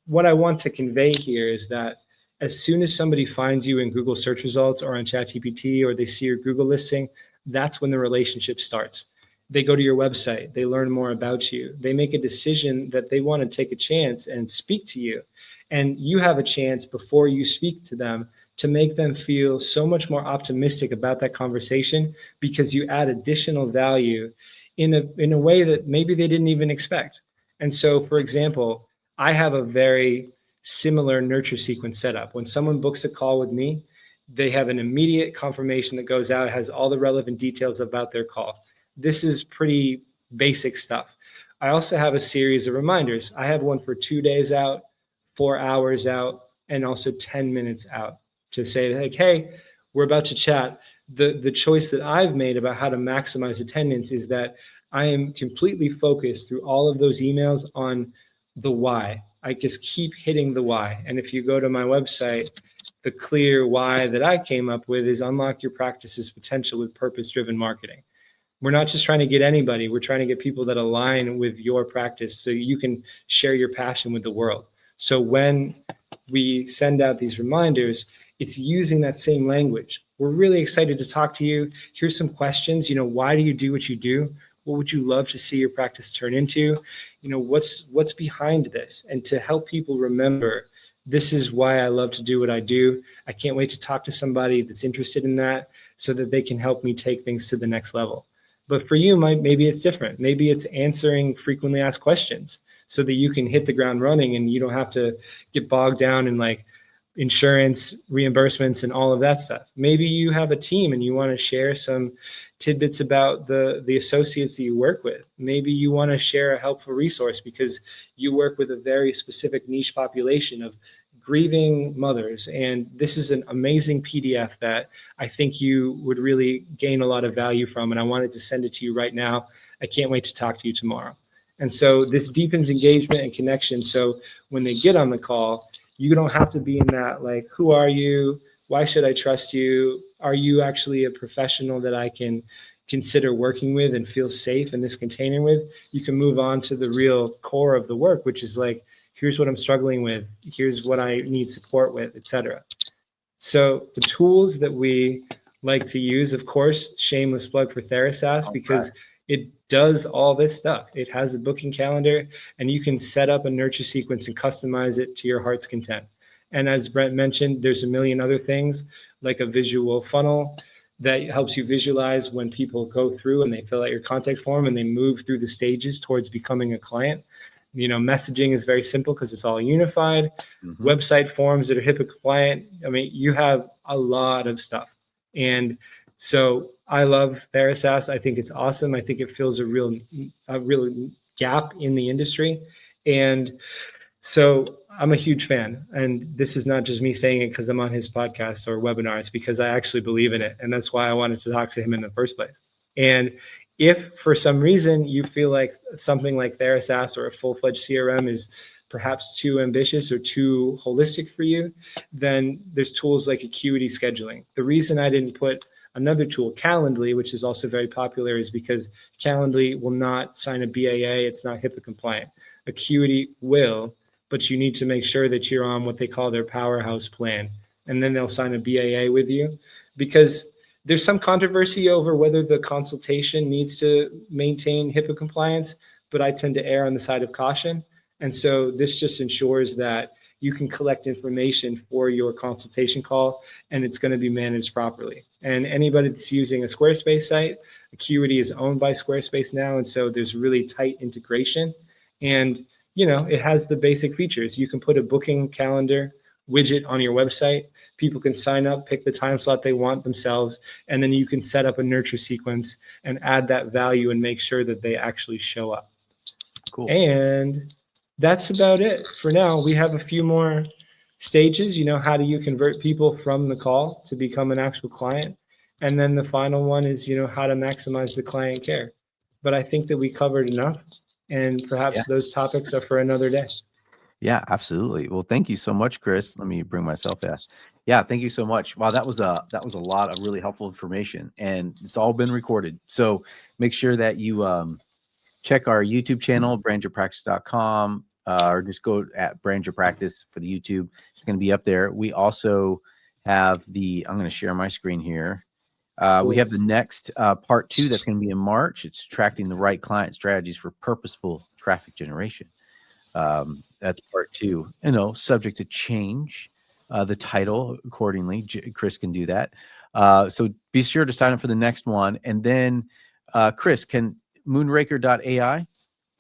S2: What I want to convey here is that as soon as somebody finds you in Google search results or on ChatGPT, or they see your Google listing, that's when the relationship starts. They go to your website, they learn more about you, they make a decision that they want to take a chance and speak to you. And you have a chance before you speak to them to make them feel so much more optimistic about that conversation, because you add additional value in a way that maybe they didn't even expect. And so, for example, I have a very similar nurture sequence setup. When someone books a call with me, they have an immediate confirmation that goes out, has all the relevant details about their call. This is pretty basic stuff. I also have a series of reminders. I have one for 2 days out, 4 hours out, and also 10 minutes out to say like, hey, we're about to chat. The choice that I've made about how to maximize attendance is that I am completely focused through all of those emails on the why. I just keep hitting the why. And if you go to my website, the clear why that I came up with is unlock your practice's potential with purpose-driven marketing. We're not just trying to get anybody. We're trying to get people that align with your practice so you can share your passion with the world. So when we send out these reminders, it's using that same language. We're really excited to talk to you. Here's some questions. Why do you do what you do? What would you love to see your practice turn into? What's behind this? And to help people remember, this is why I love to do what I do. I can't wait to talk to somebody that's interested in that so that they can help me take things to the next level. But for you, maybe it's different. Maybe it's answering frequently asked questions so that you can hit the ground running and you don't have to get bogged down in like insurance reimbursements and all of that stuff. Maybe you have a team and you want to share some tidbits about the associates that you work with. Maybe you want to share a helpful resource because you work with a very specific niche population of grieving mothers. And this is an amazing PDF that I think you would really gain a lot of value from. And I wanted to send it to you right now. I can't wait to talk to you tomorrow. And so this deepens engagement and connection. So when they get on the call, you don't have to be in that, like, who are you? Why should I trust you? Are you actually a professional that I can consider working with and feel safe in this container with? You can move on to the real core of the work, which is like, here's what I'm struggling with. Here's what I need support with, etc. So the tools that we like to use, of course, shameless plug for Therasas, because it does all this stuff. It has a booking calendar and you can set up a nurture sequence and customize it to your heart's content. And as Brent mentioned, there's a million other things like a visual funnel that helps you visualize when people go through and they fill out your contact form and they move through the stages towards becoming a client. Messaging is very simple because it's all unified. Website forms that are HIPAA compliant. I mean, you have a lot of stuff. And so I love Therasas. I think it's awesome. I think it fills a real gap in the industry. And so I'm a huge fan. And this is not just me saying it because I'm on his podcast or webinar. It's because I actually believe in it. And that's why I wanted to talk to him in the first place. And if for some reason you feel like something like Therasas or a full-fledged CRM is perhaps too ambitious or too holistic for you, then there's tools like Acuity scheduling. The reason I didn't put another tool, Calendly, which is also very popular, is because Calendly will not sign a BAA. It's not HIPAA compliant. Acuity will, but you need to make sure that you're on what they call their powerhouse plan. And then they'll sign a BAA with you, because there's some controversy over whether the consultation needs to maintain HIPAA compliance, but I tend to err on the side of caution. And so this just ensures that you can collect information for your consultation call and it's going to be managed properly. And anybody that's using a Squarespace site, Acuity is owned by Squarespace now. And so there's really tight integration. And, it has the basic features. You can put a booking calendar widget on your website. People can sign up, pick the time slot they want themselves, and then you can set up a nurture sequence and add that value and make sure that they actually show up.
S1: Cool.
S2: And that's about it for now. We have a few more stages. How do you convert people from the call to become an actual client? And then the final one is, how to maximize the client care. But I think that we covered enough, and perhaps those topics are for another day.
S1: Yeah, absolutely. Well, thank you so much, Chris. Let me bring myself in. Yeah, thank you so much. Wow, that was a lot of really helpful information, and it's all been recorded. So make sure that you check our YouTube channel, brandyourpractice.com, or just go at Brand Your Practice for the YouTube. It's going to be up there. We also have I'm going to share my screen here. Cool. We have the next part 2 that's going to be in March. It's attracting the right client strategies for purposeful traffic generation. That's part 2, subject to change, the title accordingly. Chris can do that. So be sure to sign up for the next one. And then, Chris, can moonraker.ai,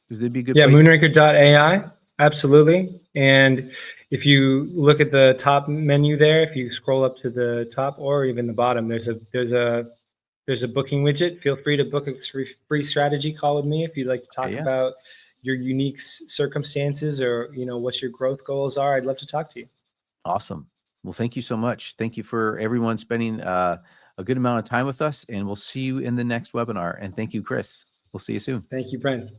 S1: would that be a good place?
S2: Moonraker.ai. Absolutely. And if you look at the top menu there, if you scroll up to the top or even the bottom, there's a booking widget. Feel free to book a free strategy call with me if you'd like to talk about your unique circumstances or, what your growth goals are. I'd love to talk to you.
S1: Awesome. Well, thank you so much. Thank you for everyone spending a good amount of time with us, and we'll see you in the next webinar. And thank you, Chris. We'll see you soon.
S2: Thank you, Brent.